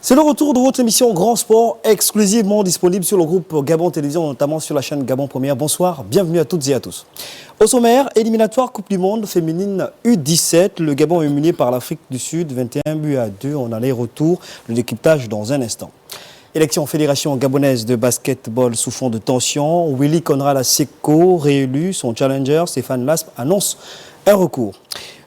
C'est le retour de votre émission Grand Sport, exclusivement disponible sur le groupe Gabon Télévision, notamment sur la chaîne Gabon Première. Bonsoir, bienvenue à toutes et à tous. Au sommaire, éliminatoire Coupe du Monde féminine U17. Le Gabon est mené par l'Afrique du Sud, 21 buts à 2 en aller-retour. Le décryptage dans un instant. Élection fédération gabonaise de basketball sous fond de tension. Willy Conrad Seko réélu, son challenger Stéphane Lasp annonce un recours.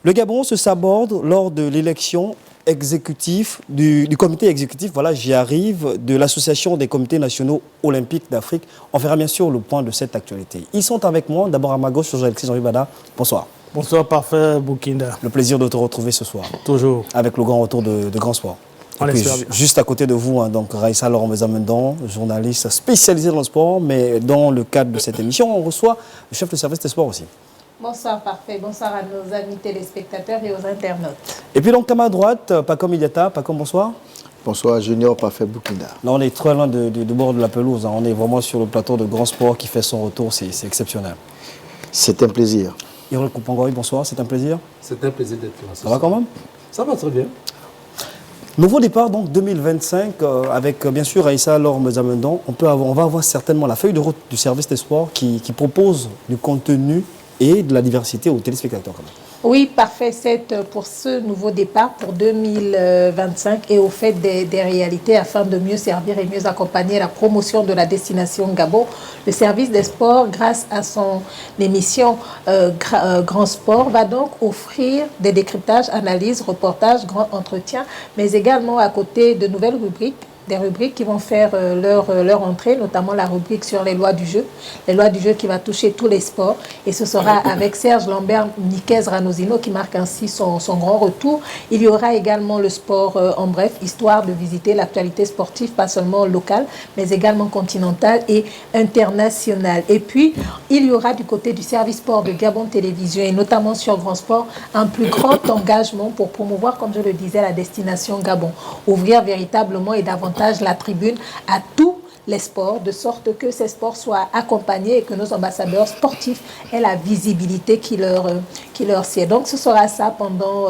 Le Gabon se saborde lors de l'élection exécutif du comité exécutif, voilà, j'y arrive, de l'association des comités nationaux olympiques d'Afrique. On fera bien sûr le point de cette actualité. Ils sont avec moi, d'abord à ma gauche, Alexis Henri Bada. Bonsoir. Bonsoir, parfait, Boukinda. Le plaisir de te retrouver ce soir. Toujours. Avec le grand retour de Grand Sport. On l'espère bien. Juste à côté de vous, donc Raïssa Laurent Mezamendon, journaliste spécialisé dans le sport, mais dans le cadre de cette émission, on reçoit le chef de service des sports aussi. Bonsoir, parfait. Bonsoir à nos amis téléspectateurs et aux internautes. Et puis donc, à ma droite, Pacom Idiata. Pacom, bonsoir. Bonsoir, Junior, parfait, Boukinda. Là, on est très loin du bord de la pelouse. On est vraiment sur le plateau de Grand Sport qui fait son retour. C'est exceptionnel. C'est un plaisir. Yoro Koupangori, bonsoir. C'est un plaisir. C'est un plaisir d'être là. Ça va quand même? Ça va très bien. Nouveau départ, donc 2025, avec bien sûr Aïssa Laure Mezamendon. On va avoir certainement la feuille de route du service des sports qui propose du contenu et de la diversité aux téléspectateurs quand même. Oui, parfait. C'est pour ce nouveau départ pour 2025 et au fait des réalités afin de mieux servir et mieux accompagner la promotion de la destination Gabon. Le service des sports, grâce à son émission Grand Sport, va donc offrir des décryptages, analyses, reportages, grands entretiens, mais également à côté de nouvelles rubriques. Des rubriques qui vont faire leur entrée, notamment la rubrique sur les lois du jeu qui va toucher tous les sports. Et ce sera avec Serge Lambert Niquez Ranozino qui marque ainsi son grand retour. Il y aura également le sport en bref, histoire de visiter l'actualité sportive, pas seulement locale, mais également continentale et internationale. Et puis, il y aura du côté du service sport de Gabon Télévision et notamment sur Grand Sport, un plus grand engagement pour promouvoir, comme je le disais, la destination Gabon. Ouvrir véritablement et davantage la tribune à tous les sports, de sorte que ces sports soient accompagnés et que nos ambassadeurs sportifs aient la visibilité qui leur sied. Donc ce sera ça pendant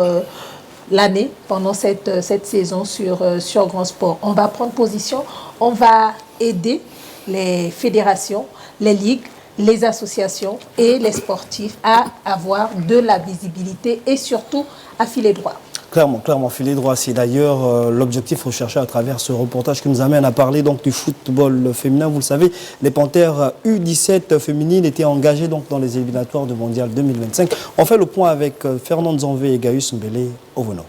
l'année, pendant cette saison sur Grand Sport. On va prendre position, on va aider les fédérations, les ligues, les associations et les sportifs à avoir de la visibilité et surtout à filer droit. Clairement, filet droit. C'est d'ailleurs l'objectif recherché à travers ce reportage qui nous amène à parler donc, du football féminin. Vous le savez, les Panthères U17 féminines étaient engagées donc, dans les éliminatoires de Mondial 2025. On fait le point avec Fernand Zanvé et Gaius Mbele Ovono.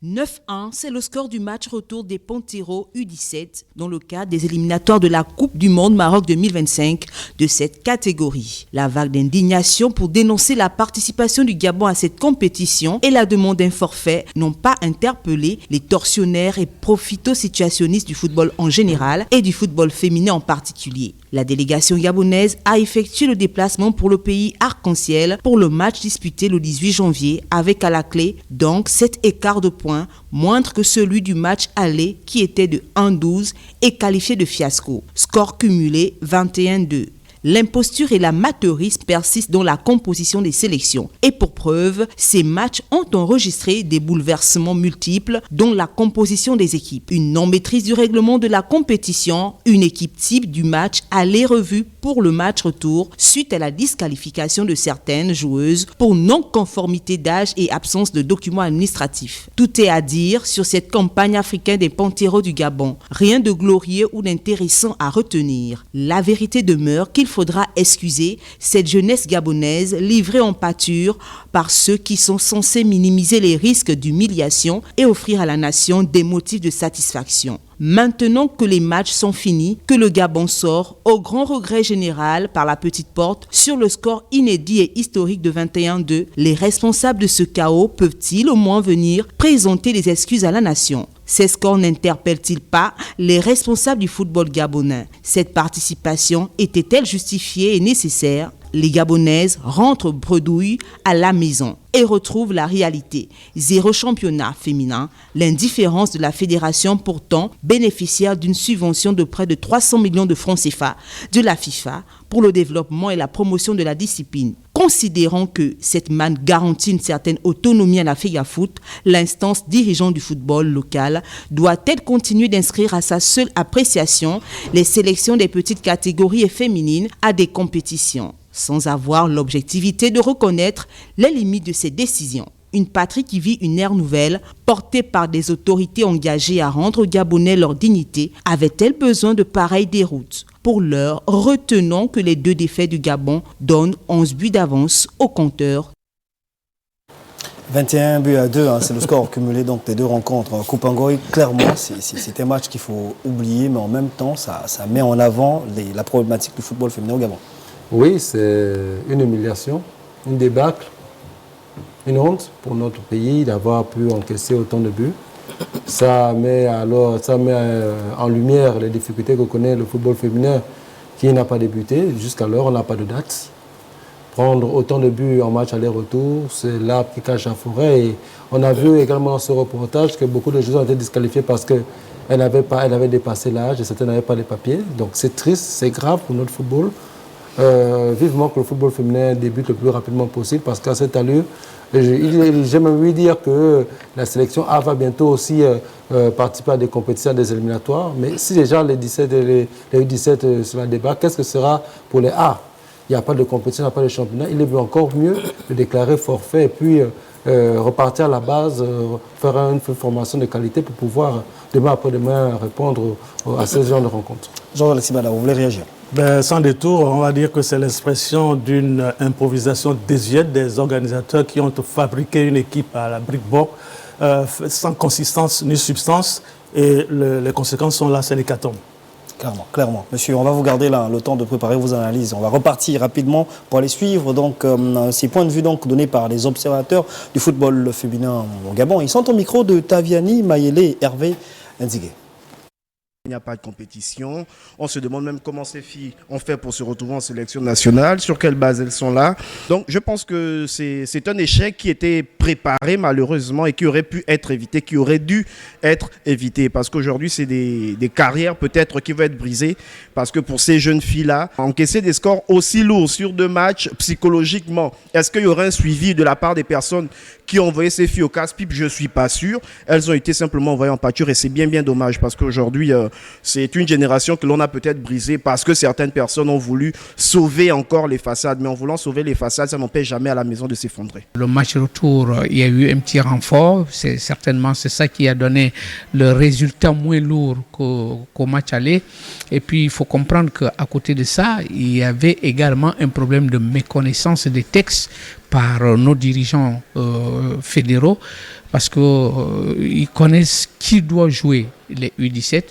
9-1, c'est le score du match retour des Panthères U17 dans le cadre des éliminatoires de la Coupe du Monde Maroc 2025 de cette catégorie. La vague d'indignation pour dénoncer la participation du Gabon à cette compétition et la demande d'un forfait n'ont pas interpellé les tortionnaires et profito-situationnistes du football en général et du football féminin en particulier. La délégation gabonaise a effectué le déplacement pour le pays arc-en-ciel pour le match disputé le 18 janvier avec à la clé donc 7 écarts de points moindre que celui du match aller qui était de 1-12 et qualifié de fiasco. Score cumulé 21-2. L'imposture et l'amateurisme persistent dans la composition des sélections. Et pour preuve, ces matchs ont enregistré des bouleversements multiples dont la composition des équipes. Une non-maîtrise du règlement de la compétition, une équipe type du match aller-revue pour le match retour suite à la disqualification de certaines joueuses pour non-conformité d'âge et absence de documents administratifs. Tout est à dire sur cette campagne africaine des Panthères du Gabon. Rien de glorieux ou d'intéressant à retenir. La vérité demeure qu'il faudra excuser cette jeunesse gabonaise livrée en pâture par ceux qui sont censés minimiser les risques d'humiliation et offrir à la nation des motifs de satisfaction. Maintenant que les matchs sont finis, que le Gabon sort, au grand regret général par la petite porte, sur le score inédit et historique de 21-2, les responsables de ce chaos peuvent-ils au moins venir présenter des excuses à la nation ? Ces scores n'interpellent-ils pas les responsables du football gabonais ? Cette participation était-elle justifiée et nécessaire ? Les Gabonaises rentrent bredouilles à la maison et retrouvent la réalité. 0 championnat féminin, l'indifférence de la fédération pourtant bénéficiaire d'une subvention de près de 300 millions de francs CFA de la FIFA pour le développement et la promotion de la discipline. Considérant que cette manne garantit une certaine autonomie à la FEGAFOOT, l'instance dirigeante du football local doit-elle continuer d'inscrire à sa seule appréciation les sélections des petites catégories et féminines à des compétitions, sans avoir l'objectivité de reconnaître les limites de ces décisions. Une patrie qui vit une ère nouvelle, portée par des autorités engagées à rendre aux Gabonais leur dignité, avait-elle besoin de pareilles déroutes? Pour l'heure, retenons que les 2 défaites du Gabon donnent 11 buts d'avance au compteur. 21 buts à 2, hein, c'est le score cumulé donc, des 2 rencontres. Coupe Ngoy, clairement, c'est un match qu'il faut oublier, mais en même temps, ça met en avant la problématique du football féminin au Gabon. Oui, c'est une humiliation, une débâcle, une honte pour notre pays d'avoir pu encaisser autant de buts. Ça met en lumière les difficultés que connaît le football féminin qui n'a pas débuté. Jusqu'alors, on n'a pas de date. Prendre autant de buts en match aller-retour, c'est l'arbre qui cache la forêt. Et on a vu également dans ce reportage que beaucoup de joueurs ont été disqualifiés parce qu'elles avaient dépassé l'âge et certaines n'avaient pas les papiers. Donc c'est triste, c'est grave pour notre football. Vivement que le football féminin débute le plus rapidement possible parce qu'à cette allure, j'aime lui dire que la sélection A va bientôt aussi participer à des compétitions, à des éliminatoires. Mais si déjà les U17 sur la débat, qu'est-ce que sera pour les A? Il n'y a pas de compétition, il n'y a pas de championnat. Il est encore mieux de déclarer forfait et puis repartir à la base, faire une formation de qualité pour pouvoir, demain après-demain, répondre à ce genre de rencontres. Jean-Alexis Bala, vous voulez réagir? Sans détour, on va dire que c'est l'expression d'une improvisation désuète des organisateurs qui ont fabriqué une équipe à la brique-borne sans consistance ni substance. Et les conséquences sont là, c'est l'hécatombe. Clairement. Monsieur, on va vous garder là, le temps de préparer vos analyses. On va repartir rapidement pour aller suivre donc, ces points de vue donc, donnés par les observateurs du football féminin au Gabon. Ils sont au micro de Taviani Mayele et Hervé Nzigué. Il n'y a pas de compétition. On se demande même comment ces filles ont fait pour se retrouver en sélection nationale, sur quelle base elles sont là. Donc je pense que c'est un échec qui était préparé malheureusement et qui aurait pu être évité, qui aurait dû être évité. Parce qu'aujourd'hui, c'est des carrières peut-être qui vont être brisées. Parce que pour ces jeunes filles-là, encaisser des scores aussi lourds sur 2 matchs, psychologiquement, est-ce qu'il y aurait un suivi de la part des personnes qui ont envoyé ces filles au casse-pipe? Je ne suis pas sûr. Elles ont été simplement envoyées en pâture et c'est bien dommage parce qu'aujourd'hui, c'est une génération que l'on a peut-être brisée parce que certaines personnes ont voulu sauver encore les façades. Mais en voulant sauver les façades, ça n'empêche jamais à la maison de s'effondrer. Le match retour, il y a eu un petit renfort. C'est ça qui a donné le résultat moins lourd qu'au match aller. Et puis, il faut comprendre qu'à côté de ça, il y avait également un problème de méconnaissance des textes par nos dirigeants fédéraux parce qu'ils connaissent qui doit jouer les U17,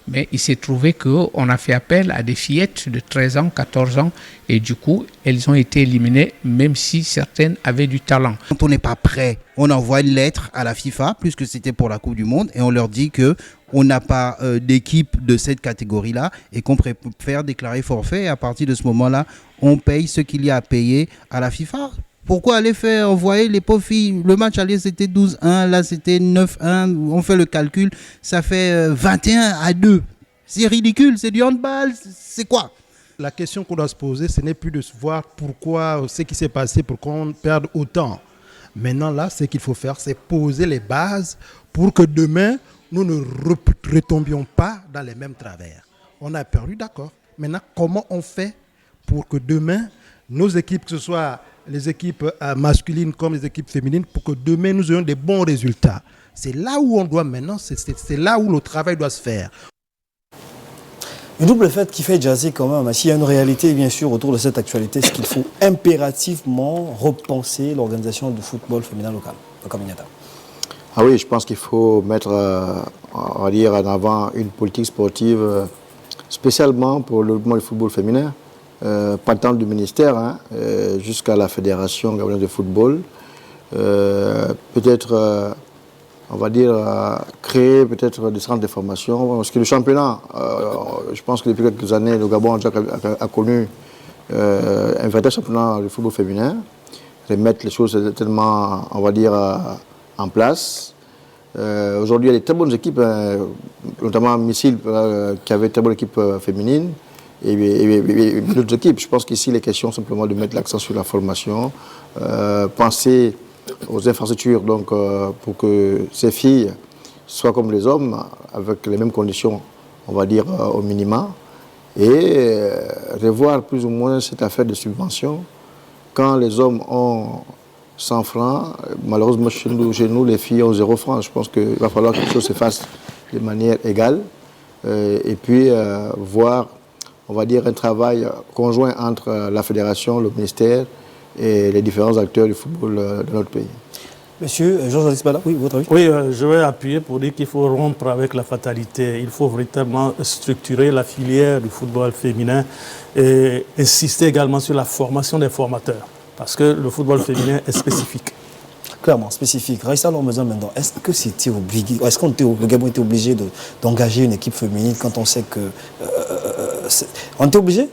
mais il s'est trouvé qu'on a fait appel à des fillettes de 13 ans, 14 ans, et du coup, elles ont été éliminées, même si certaines avaient du talent. Quand on n'est pas prêt, on envoie une lettre à la FIFA, puisque c'était pour la Coupe du Monde, et on leur dit qu'on n'a pas d'équipe de cette catégorie-là, et qu'on préfère déclarer forfait, et à partir de ce moment-là, on paye ce qu'il y a à payer à la FIFA. Pourquoi aller faire envoyer les pauvres filles? Le match aller c'était 12-1, là c'était 9-1, on fait le calcul, ça fait 21-2. C'est ridicule, c'est du handball, c'est quoi? La question qu'on doit se poser, ce n'est plus de voir pourquoi, ce qui s'est passé pour qu'on perde autant. Maintenant là, ce qu'il faut faire, c'est poser les bases pour que demain, nous ne retombions pas dans les mêmes travers. On a perdu, d'accord. Maintenant, comment on fait pour que demain, nos équipes, que ce soit les équipes masculines comme les équipes féminines, pour que demain nous ayons des bons résultats. C'est là où on doit maintenant, c'est là où le travail doit se faire. Une double fête qui fait jaser quand même. S'il y a une réalité bien sûr autour de cette actualité, c'est qu'il faut impérativement repenser l'organisation du football féminin local. Ah oui, je pense qu'il faut mettre on va dire, en avant une politique sportive spécialement pour le développement du football féminin. Pas tant du ministère, jusqu'à la Fédération gabonaise de football. Peut-être, on va dire, créer peut-être des centres de formation. Parce que le championnat, je pense que depuis quelques années, le Gabon a connu un vrai championnat de football féminin. Remettre les choses tellement, on va dire, en place. Aujourd'hui, il y a des très bonnes équipes, notamment Missile, qui avait une très bonne équipe féminine. et d'autres équipes. Je pense qu'ici, les questions simplement de mettre l'accent sur la formation, penser aux infrastructures donc, pour que ces filles soient comme les hommes, avec les mêmes conditions, on va dire, au minima, et revoir plus ou moins cette affaire de subvention. Quand les hommes ont 100 francs, malheureusement chez nous, les filles ont 0 francs. Je pense qu'il va falloir que les choses se fassent de manière égale et puis voir, on va dire, un travail conjoint entre la fédération, le ministère et les différents acteurs du football de notre pays. Monsieur Georges Alisbala, oui, votre avis? Oui, je vais appuyer pour dire qu'il faut rompre avec la fatalité. Il faut véritablement structurer la filière du football féminin et insister également sur la formation des formateurs. Parce que le football féminin est spécifique. Clairement, spécifique. Raissa Lormezan maintenant, est-ce que c'était obligé, est-ce que le Gabon était obligé d'engager une équipe féminine quand on sait que... on était obligé?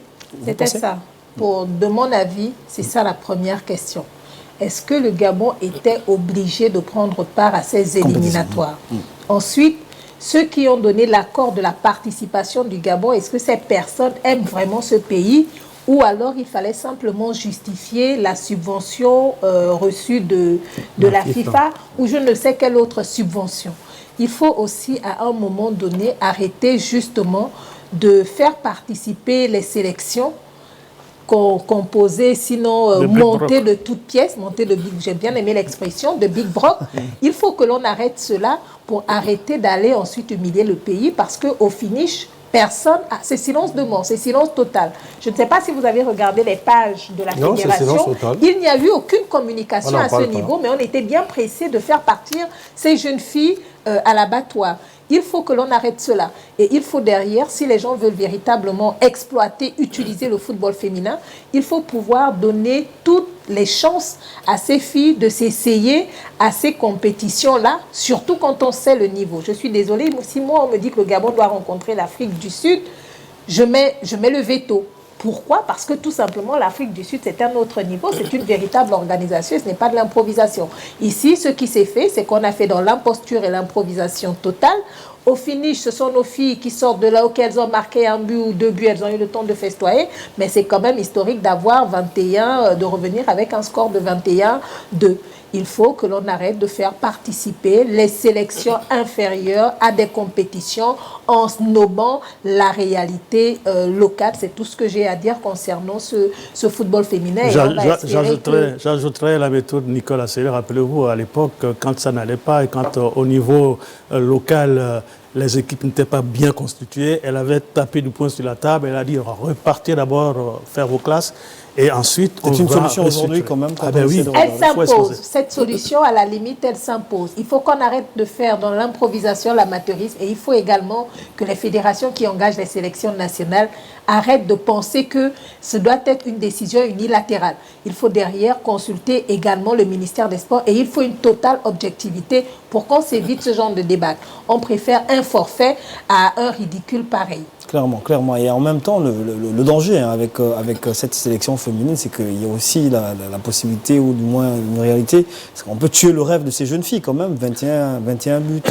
C'était ça. De mon avis, c'est ça la première question. Est-ce que le Gabon était obligé de prendre part à ces éliminatoires? Ensuite, ceux qui ont donné l'accord de la participation du Gabon, est-ce que ces personnes aiment vraiment ce pays? Ou alors il fallait simplement justifier la subvention reçue de la FIFA ou je ne sais quelle autre subvention. Il faut aussi à un moment donné arrêter justement de faire participer les sélections composées, sinon montées de toutes pièces, montées de big, j'ai bien aimé l'expression, de big broc. Il faut que l'on arrête cela pour arrêter d'aller ensuite humilier le pays parce qu'au finish, personne, c'est silence de mort, c'est silence total. Je ne sais pas si vous avez regardé les pages de la fédération. Il n'y a eu aucune communication à ce niveau, mais on était bien pressé de faire partir ces jeunes filles à l'abattoir. Il faut que l'on arrête cela. Et il faut derrière, si les gens veulent véritablement exploiter, utiliser le football féminin, il faut pouvoir donner toutes les chances à ces filles de s'essayer à ces compétitions-là, surtout quand on sait le niveau. Je suis désolée, si moi on me dit que le Gabon doit rencontrer l'Afrique du Sud, je mets le veto. Pourquoi? Parce que tout simplement, l'Afrique du Sud, c'est un autre niveau, c'est une véritable organisation, ce n'est pas de l'improvisation. Ici, ce qui s'est fait, c'est qu'on a fait dans l'imposture et l'improvisation totale. Au finish, ce sont nos filles qui sortent de là, auxquelles elles ont marqué un but ou 2 buts, elles ont eu le temps de festoyer, mais c'est quand même historique d'avoir 21, de revenir avec un score de 21-2. Il faut que l'on arrête de faire participer les sélections inférieures à des compétitions en snobant la réalité locale. C'est tout ce que j'ai à dire concernant ce football féminin. J'ajouterais la méthode Nicolas Sélé. Rappelez-vous, à l'époque, quand ça n'allait pas et quand au niveau local, les équipes n'étaient pas bien constituées, elle avait tapé du poing sur la table, elle a dit repartez d'abord faire vos classes. Et ensuite, c'est une solution aujourd'hui quand même. Elle s'impose. Cette solution, à la limite, elle s'impose. Il faut qu'on arrête de faire dans l'improvisation l'amateurisme et il faut également que les fédérations qui engagent les sélections nationales arrêtent de penser que ce doit être une décision unilatérale. Il faut derrière consulter également le ministère des Sports et il faut une totale objectivité pour qu'on s'évite ce genre de débat. On préfère un forfait à un ridicule pareil. Clairement, clairement. Et en même temps, le danger avec cette sélection féminine, c'est qu'il y a aussi la possibilité, ou du moins une réalité, parce qu'on peut tuer le rêve de ces jeunes filles quand même. 21 buts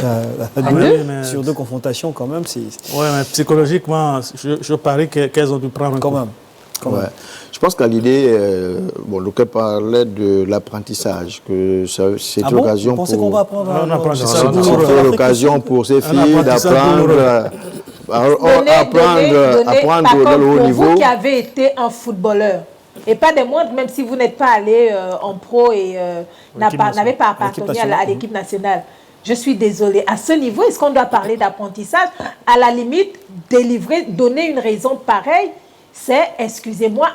sur 2 confrontations quand même. Oui, mais psychologiquement, je parie qu'elles ont dû prendre quand même. Ouais. Je pense qu'à l'idée, Lucas parlait de l'apprentissage, que c'est l'occasion pour... qu'on va apprendre c'est l'occasion pour ces filles d'apprendre... apprendre dans le haut niveau. Vous qui avez été un footballeur, et pas des moindres, même si vous n'êtes pas allé en pro et n'avez pas appartenu à l'équipe nationale. Je suis désolée. À ce niveau, est-ce qu'on doit parler d'apprentissage? À la limite, donner une raison pareille, c'est, excusez-moi,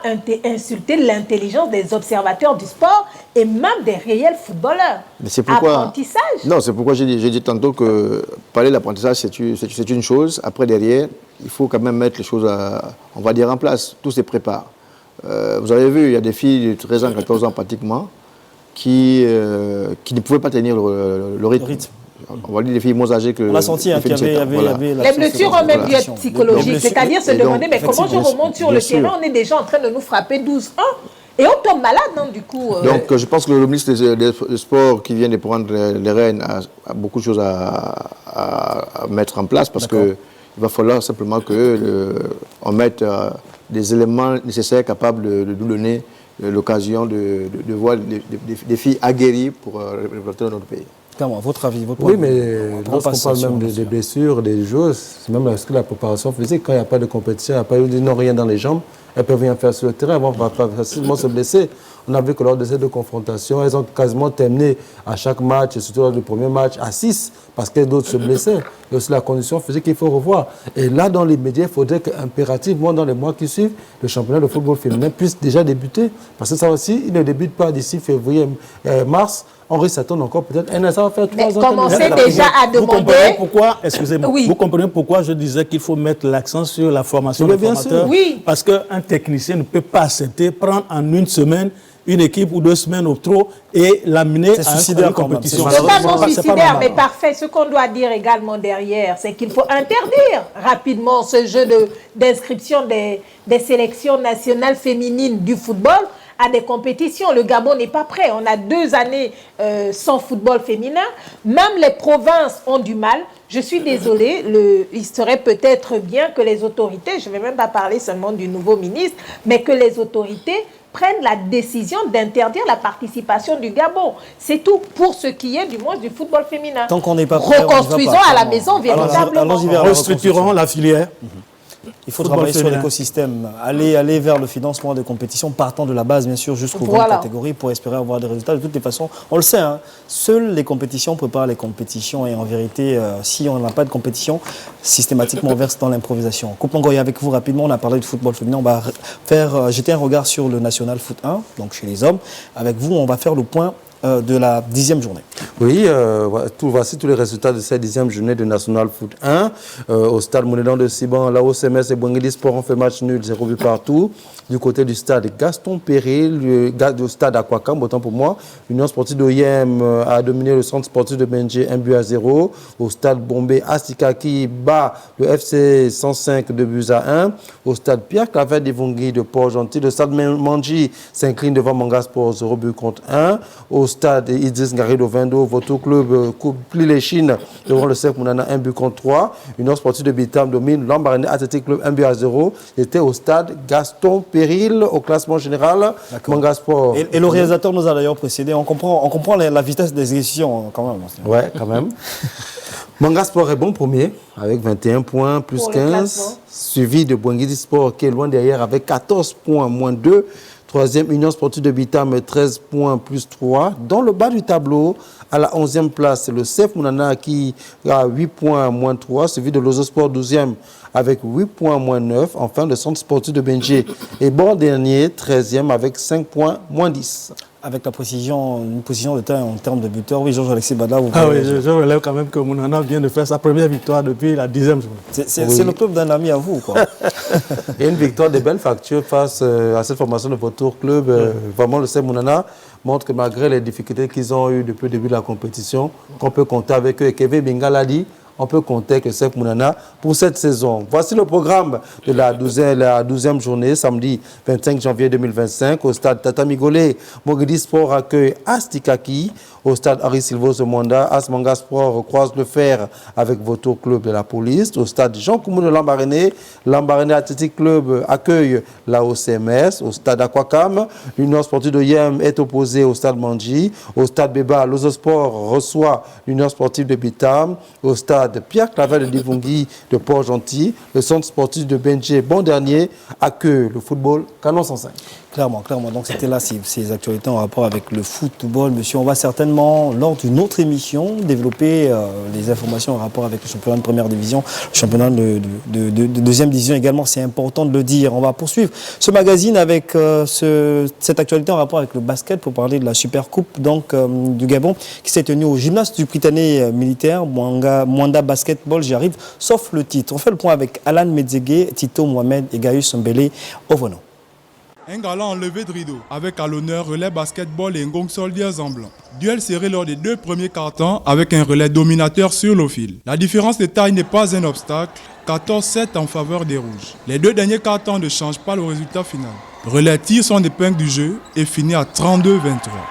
insulter l'intelligence des observateurs du sport et même des réels footballeurs. Mais c'est pourquoi... Apprentissage. Non, c'est pourquoi j'ai dit tantôt que parler d'apprentissage, c'est une chose. Après, derrière, il faut quand même mettre les choses, on va dire, en place. Tout se prépare. Vous avez vu, il y a des filles de 13 ans, 14 ans pratiquement, qui ne pouvaient pas tenir le rythme. On va dire des filles moins âgées que... On a senti qu'il y avait les blessures ont même dû être psychologiques. C'est-à-dire se demander, mais comment je remonte sur le terrain? On est déjà en train de nous frapper 12-1 et on tombe malade, non, du coup. Donc, je pense que le ministre des Sports qui vient de prendre les rênes a beaucoup de choses à mettre en place parce qu'il il va falloir simplement qu'on mette des éléments nécessaires capables de nous donner l'occasion de voir des filles aguerries pour représenter notre pays. Comment, votre avis, votre Oui, point de vue. mais lorsqu'on parle même des blessures, des joueuses, c'est même parce que la préparation physique, quand il n'y a pas de compétition, il n'y a pas de rien dans les jambes, elles peuvent rien faire sur le terrain, elles vont facilement se blesser. On a vu que lors de ces deux confrontations, elles ont quasiment terminé à chaque match, et surtout lors du premier match, à 6, parce que d'autres se blessaient. Il y a aussi la condition physique qu'il faut revoir. Et là, dans les médias, il faudrait qu'impérativement, dans les mois qui suivent, le championnat de football féminin puisse déjà débuter. Parce que ça aussi, il ne débute pas d'ici février, mars. On risque d'attendre encore peut-être. Ça va faire 3 ans. Mais commencez déjà à Vous comprenez demander... pourquoi, excusez-moi, Oui. vous comprenez pourquoi je disais qu'il faut mettre l'accent sur la formation des bien formateurs. sûr. Oui. Parce qu'un technicien ne peut pas accepter, prendre en une semaine une équipe ou 2 semaines au trop et l'amener C'est à suicidaire une quand même. compétition. C'est pas C'est non pas suicidaire, normal. mais parfait. Ce qu'on doit dire également derrière, c'est qu'il faut interdire rapidement ce jeu d'inscription des sélections nationales féminines du football à des compétitions. Le Gabon n'est pas prêt. On a 2 années sans football féminin. Même les provinces ont du mal. Je suis désolée, il serait peut-être bien que les autorités, je ne vais même pas parler seulement du nouveau ministre, mais que les autorités prennent la décision d'interdire la participation du Gabon. C'est tout pour ce qui est du moins du football féminin. Tant qu'on n'est pas prêt, on y va pas. Reconstruisons à la maison véritablement. Allons-y vers la Restructurons la filière. Il faut Football travailler sur féminin. l'écosystème, aller vers le financement des compétitions, partant de la base, bien sûr, jusqu'aux grandes catégories pour espérer avoir des résultats. De toutes les façons, on le sait, hein, seules les compétitions préparent les compétitions et en vérité, si on n'a pas de compétition, systématiquement on verse dans l'improvisation. Coupe Mangoya, avec vous rapidement, on a parlé de football féminin, on va jeter un regard sur le National Foot 1, donc chez les hommes. Avec vous, on va faire le point de la 10e journée. Oui, voici tous les résultats de cette 10e journée de National Foot 1. Au stade Monédan de Siban, la OCMS et Bouengedi Sport ont fait match nul, 0 but partout. Du côté du stade Gaston Péril, du stade Aquacam, autant pour moi, l'Union sportive d'Oyem a dominé le centre sportif de Benji, 1 but à 0. Au stade Bombay, Astika qui bat le FC 105 de buts à 1. Au stade Pierre Claver d'Ivongui de Port-Gentil, le stade Manji s'incline devant Manga Sport, 0 but contre 1. Au stade Idriss Ngari de Vendo, votre club plie les chines devant le CF Mounana, 1 but contre 3. Union sportive de Bitam domine Lambaréné Athletic Club, 1 but à 0. C'était au stade Gaston Péril au classement général. Manga Sport. Et le réalisateur nous a d'ailleurs précédé. On comprend la vitesse d'exécution quand même. Ouais, quand même. Manga Sport est bon premier avec 21 points plus Pour 15. Suivi de Bouengedi Sport qui est loin derrière avec 14 points moins 2. Troisième, Union sportive de Bitam, 13 points plus 3. Dans le bas du tableau, à la 11e place, c'est le CF Mounana qui a 8 points moins 3, suivi de l'Ozo Sport 12e avec 8 points moins 9. Enfin, le centre sportif de Benji est bon dernier, 13e avec 5 points moins 10. Avec une position de taille en termes de buteur, oui, Georges-Alexis Bada, vous Ah oui, je relève quand même que Mounana vient de faire sa première victoire depuis la 10e journée. C'est le club d'un ami à vous, quoi. Et une victoire de belle facture face à cette formation de votre club. Vraiment, le CF Mounana montre que malgré les difficultés qu'ils ont eues depuis le début de la compétition, qu'on peut compter avec eux. Et Kevin Binga l'a dit, on peut compter avec le CF Mounana pour cette saison. Voici le programme de la 12e journée, samedi 25 janvier 2025, au stade Tatamigolé. Bouengedi Sport accueille Astikaki. Au stade Henri Silvos de Mwanda, Asmanga Sport croise le fer avec votre club de la police. Au stade Jean Koumou de Lambaréné, Lambaréné Athletic Club accueille la OCMS. Au stade Aquacam, l'Union sportive de Yem est opposée au stade Manji. Au stade Béba, l'Ozo Sport reçoit l'Union sportive de Bitam. Au stade Pierre Claver de Divongui de Port-Gentil, le centre sportif de Benji, bon dernier, accueille le football Canon 105. Clairement. Donc c'était là ces actualités en rapport avec le football. Monsieur, on va certainement, lors d'une autre émission, développer les informations en rapport avec le championnat de première division, le championnat de deuxième division également, c'est important de le dire. On va poursuivre ce magazine avec cette actualité en rapport avec le basket pour parler de la Super Coupe du Gabon qui s'est tenue au gymnase du Prytanée militaire, Mwanda Basketball, j'y arrive, sauf le titre. On fait le point avec Alan Medzege, Tito Mohamed et Gaius Mbele Ovono. Un galant enlevé de rideau, avec à l'honneur relais basketball et Ngong Soldiers en blanc. Duel serré lors des 2 premiers quarts-temps avec un relais dominateur sur le fil. La différence de taille n'est pas un obstacle 14-7 en faveur des Rouges. Les deux derniers cartons ne changent pas le résultat final. Relais tire son épingle du jeu et finit à 32-23.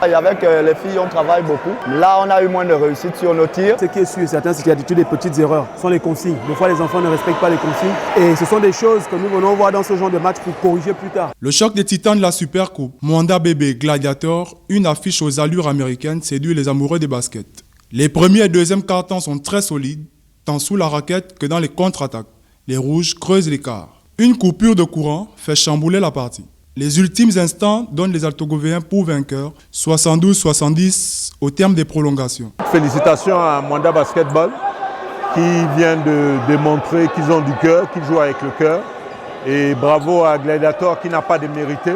Avec les filles, on travaille beaucoup. Là, on a eu moins de réussite sur nos tirs. Ce qui est sûr, certains, c'est qu'il y a des petites erreurs. Ce sont les consignes. Des fois, les enfants ne respectent pas les consignes. Et ce sont des choses que nous venons voir dans ce genre de match pour corriger plus tard. Le choc des titans de la Supercoupe, Mwanda Bébé Gladiator, une affiche aux allures américaines, séduit les amoureux des baskets. Les premiers et deuxièmes cartons sont très solides, tant sous la raquette que dans les contre-attaques. Les Rouges creusent l'écart. Une coupure de courant fait chambouler la partie. Les ultimes instants donnent les Altogovéens pour vainqueurs, 72-70 au terme des prolongations. Félicitations à Mwanda Basketball qui vient de démontrer qu'ils ont du cœur, qu'ils jouent avec le cœur. Et bravo à Gladiator qui n'a pas démérité.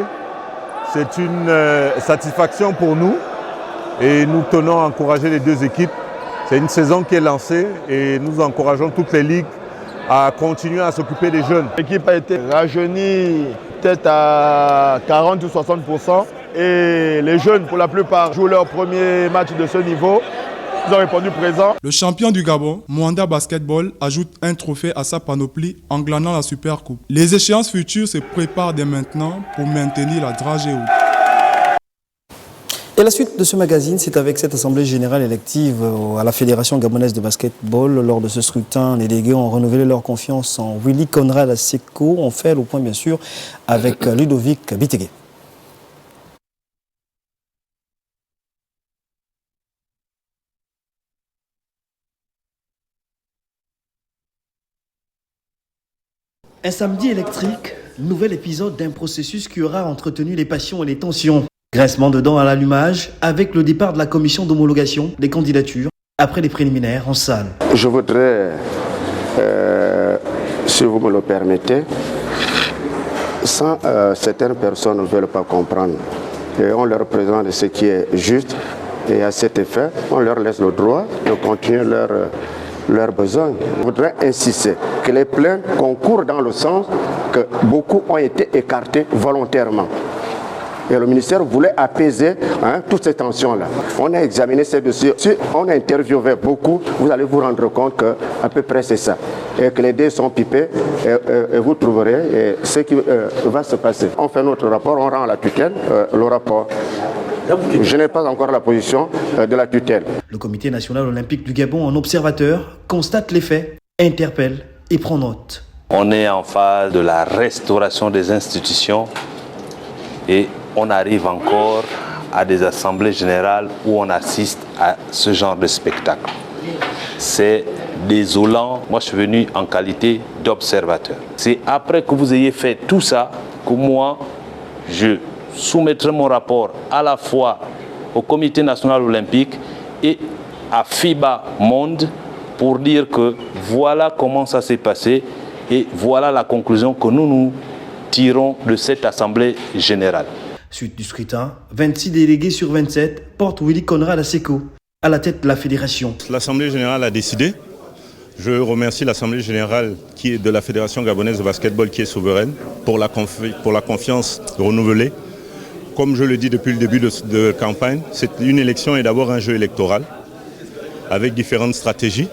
C'est une satisfaction pour nous et nous tenons à encourager les deux équipes. C'est une saison qui est lancée et nous encourageons toutes les ligues à continuer à s'occuper des jeunes. L'équipe a été rajeunie peut-être à 40 ou 60%. Et les jeunes, pour la plupart, jouent leur premier match de ce niveau. Ils ont répondu présent. Le champion du Gabon, Mwanda Basketball, ajoute un trophée à sa panoplie en glanant la Supercoupe. Les échéances futures se préparent dès maintenant pour maintenir la dragée haute. Et la suite de ce magazine, c'est avec cette assemblée générale élective à la Fédération gabonaise de basketball. Lors de ce scrutin, les délégués ont renouvelé leur confiance en Willy Conrad Aseko. On fait le point, bien sûr, avec Ludovic Bitegué. Un samedi électrique, nouvel épisode d'un processus qui aura entretenu les passions et les tensions. Grincement de dents à l'allumage avec le départ de la commission d'homologation des candidatures après les préliminaires en salle. Je voudrais, si vous me le permettez, sans certaines personnes ne veulent pas comprendre et on leur présente ce qui est juste et à cet effet, on leur laisse le droit de continuer leurs besoins. Je voudrais insister que les plaintes concourent dans le sens que beaucoup ont été écartés volontairement. Et le ministère voulait apaiser toutes ces tensions-là. On a examiné ces dossiers, on a interviewé beaucoup, vous allez vous rendre compte qu'à peu près c'est ça. Et que les dés sont pipés et vous trouverez ce qui va se passer. On fait notre rapport, on rend à la tutelle le rapport. Je n'ai pas encore la position de la tutelle. Le Comité national olympique du Gabon, en observateur, constate les faits, interpelle et prend note. On est en phase de la restauration des institutions et on arrive encore à des assemblées générales où on assiste à ce genre de spectacle. C'est désolant. Moi, je suis venu en qualité d'observateur. C'est après que vous ayez fait tout ça que moi, je soumettrai mon rapport à la fois au Comité national olympique et à FIBA Monde pour dire que voilà comment ça s'est passé et voilà la conclusion que nous tirons de cette assemblée générale. Suite du scrutin, 26 délégués sur 27 portent Willy Conrad Aseko à la tête de la fédération. L'Assemblée générale a décidé. Je remercie l'Assemblée générale qui est de la Fédération gabonaise de basketball qui est souveraine pour la confiance renouvelée. Comme je le dis depuis le début de campagne, c'est une élection est d'abord un jeu électoral avec différentes stratégies.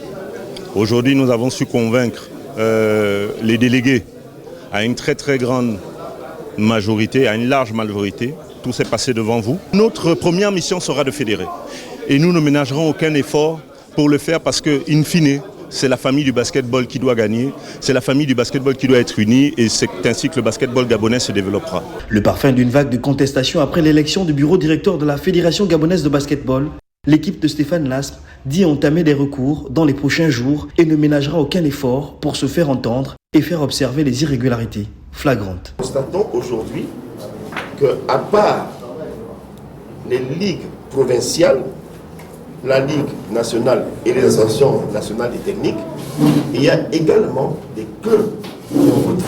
Aujourd'hui, nous avons su convaincre les délégués à une très très grande majorité, à une large majorité. Tout s'est passé devant vous. Notre première mission sera de fédérer. Et nous ne ménagerons aucun effort pour le faire parce que, in fine, c'est la famille du basketball qui doit gagner, c'est la famille du basketball qui doit être unie et c'est ainsi que le basketball gabonais se développera. Le parfum d'une vague de contestation après l'élection du bureau directeur de la Fédération gabonaise de basketball, l'équipe de Stéphane Lasme dit entamer des recours dans les prochains jours et ne ménagera aucun effort pour se faire entendre et faire observer les irrégularités flagrantes. Nous constatons aujourd'hui qu'à part les ligues provinciales, la Ligue nationale et les associations nationales et techniques, il y a également des clubs qui ont voté.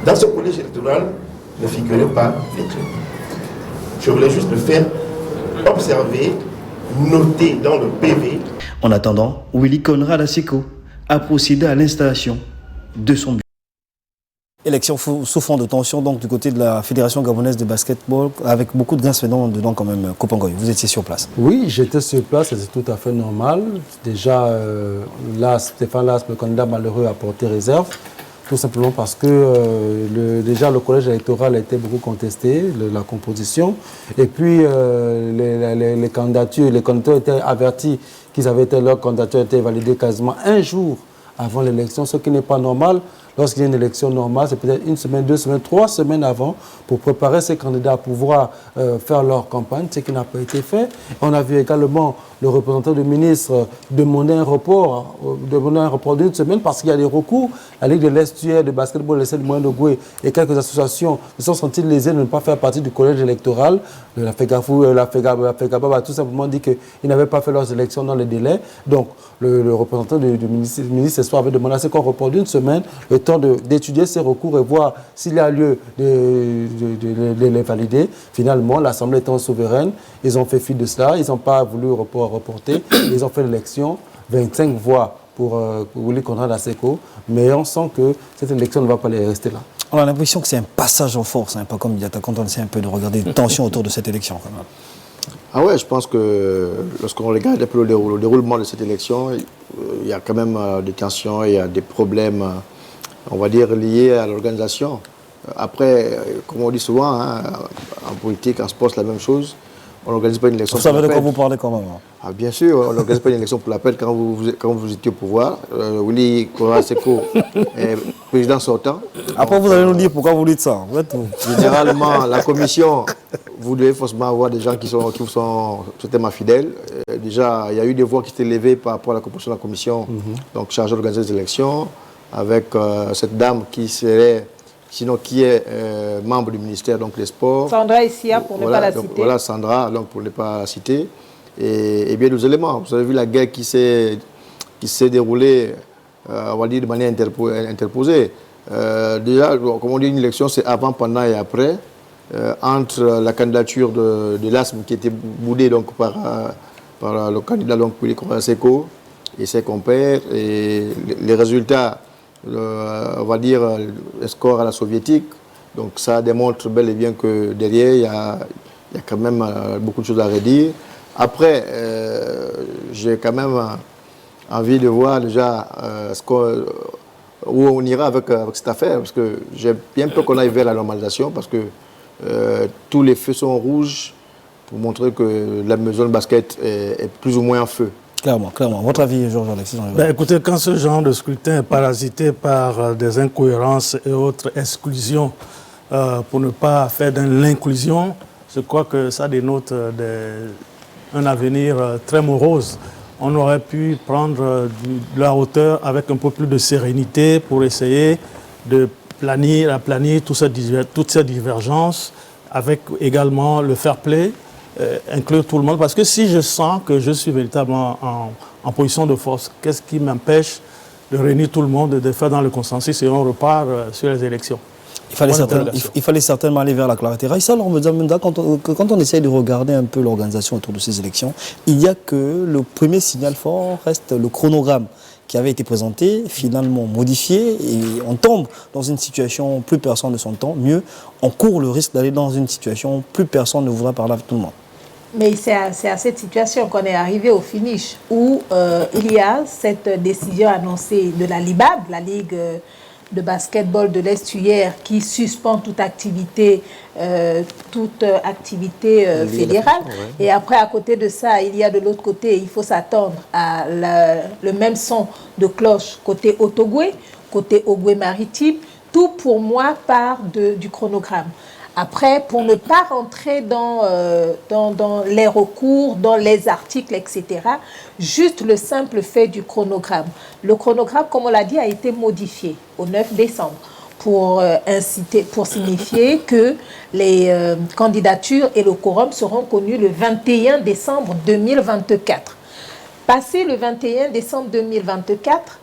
Dans ce collège électoral ne figuraient pas les clubs. Je voulais juste le faire observer, noter dans le PV. En attendant, Willy Conrad Aseko a procédé à l'installation de son bureau. Élection sous fond de tension donc du côté de la Fédération gabonaise de basketball, avec beaucoup de grincements dedans quand même. Kopangoy, vous étiez sur place. Oui, j'étais sur place et c'est tout à fait normal. Déjà, Stéphane Lasme, le candidat malheureux, a porté réserve, tout simplement parce que déjà le collège électoral a été beaucoup contesté, la composition, et puis les candidatures étaient avertis qu'ils avaient été, leur candidature était validée quasiment un jour avant l'élection, ce qui n'est pas normal. Lorsqu'il y a une élection normale, c'est peut-être 1 semaine, 2 semaines, 3 semaines avant pour préparer ces candidats à pouvoir faire leur campagne, ce qui n'a pas été fait. On a vu également le représentant du ministre demander un report d'une semaine parce qu'il y a des recours. La Ligue de l'Estuaire de basketball, l'essai de moyen de Goué et quelques associations se sont sentis lésés de ne pas faire partie du collège électoral. La FEGABA a tout simplement dit qu'ils n'avaient pas fait leurs élections dans les délais. Donc, le représentant du ministre Espoir avait demandé à ce qu'on reporte d'une semaine le temps d'étudier ces recours et voir s'il y a lieu de les valider. Finalement, l'Assemblée étant souveraine, ils ont fait fi de cela, ils n'ont pas voulu reporter, ils ont fait l'élection, 25 voix pour Willy Conrad Asseco, mais on sent que cette élection ne va pas rester là. On a l'impression que c'est un passage en force, pas comme Diata, quand on essaie un peu de regarder les tensions autour de cette élection quand même. Ah ouais, je pense que lorsqu'on regarde un peu le déroulement de cette élection, il y a quand même des tensions, il y a des problèmes, on va dire, liés à l'organisation. Après, comme on dit souvent, en politique, en sport, c'est la même chose. On n'organise pas une élection. Vous savez de quoi vous parlez quand même. Ah, bien sûr, on n'organise pas une élection pour la peine quand vous étiez au pouvoir. Willy Conrad Asseco est président sortant. Après, vous allez nous dire pourquoi vous dites ça. Généralement, la commission, vous devez forcément avoir des gens qui sont certainement fidèles. Déjà, il y a eu des voix qui étaient levées par rapport à la composition de la commission, donc chargée d'organiser les élections, avec cette dame qui serait... Sinon, qui est membre du ministère donc, des Sports. Sandra Issia, pour ne pas la citer. Voilà, Sandra, donc, pour ne pas la citer. Et bien d'autres éléments. Vous avez vu la guerre qui s'est déroulée, on va dire, de manière interposée. Déjà, comme on dit, une élection, c'est avant, pendant et après. Entre la candidature de l'ASM qui était boudée donc, par le candidat Willy Conrad Asseco et ses compères, et les résultats... on va dire, le score à la soviétique. Donc ça démontre bel et bien que derrière, il y a quand même beaucoup de choses à redire. Après, j'ai quand même envie de voir déjà où on ira avec cette affaire, parce que j'ai bien peur qu'on aille vers la normalisation, parce que tous les feux sont rouges pour montrer que la maison de basket est plus ou moins en feu. Clairement. Votre avis, Georges-Alexis? Écoutez, quand ce genre de scrutin est parasité par des incohérences et autres exclusions, pour ne pas faire de l'inclusion, je crois que ça dénote un avenir très morose. On aurait pu prendre de la hauteur avec un peu plus de sérénité pour essayer de planir toutes ces divergences, avec également le fair play, inclure tout le monde. Parce que si je sens que je suis véritablement en position de force, qu'est-ce qui m'empêche de réunir tout le monde et de faire dans le consensus et on repart sur les élections? Il fallait certainement aller vers la clarté. Raïssa Lormeda, quand on essaye de regarder un peu l'organisation autour de ces élections, il n'y a que le premier signal fort reste le chronogramme qui avait été présenté, finalement modifié, et on tombe dans une situation où plus personne ne s'entend. Mieux, on court le risque d'aller dans une situation où plus personne ne voudra parler avec tout le monde. Mais c'est à cette situation qu'on est arrivé au finish, où il y a cette décision annoncée de la LIBAB, la Ligue de basketball de l'Estuaire, qui suspend toute activité fédérale. Et après, à côté de ça, il y a de l'autre côté, il faut s'attendre à le même son de cloche côté Otogoué, côté Ogoué maritime. Tout pour moi part du chronogramme. Après, pour ne pas rentrer dans les recours, dans les articles, etc., juste le simple fait du chronogramme. Le chronogramme, comme on l'a dit, a été modifié au 9 décembre pour signifier que les candidatures et le quorum seront connus le 21 décembre 2024. Passé le 21 décembre 2024,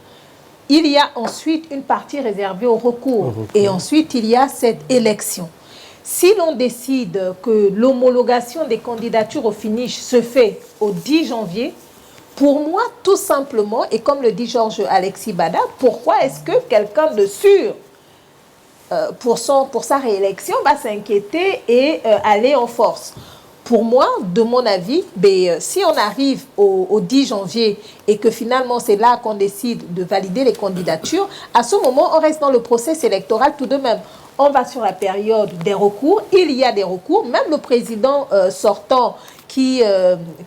il y a ensuite une partie réservée au recours. Et ensuite, il y a cette élection. Si l'on décide que l'homologation des candidatures au finish se fait au 10 janvier, pour moi, tout simplement, et comme le dit Georges-Alexis Bada, pourquoi est-ce que quelqu'un de sûr pour sa réélection, va s'inquiéter et aller en force. Pour moi, de mon avis, si on arrive au 10 janvier et que finalement c'est là qu'on décide de valider les candidatures, à ce moment, on reste dans le processus électoral tout de même. On va sur la période des recours. Il y a des recours. Même le président sortant qui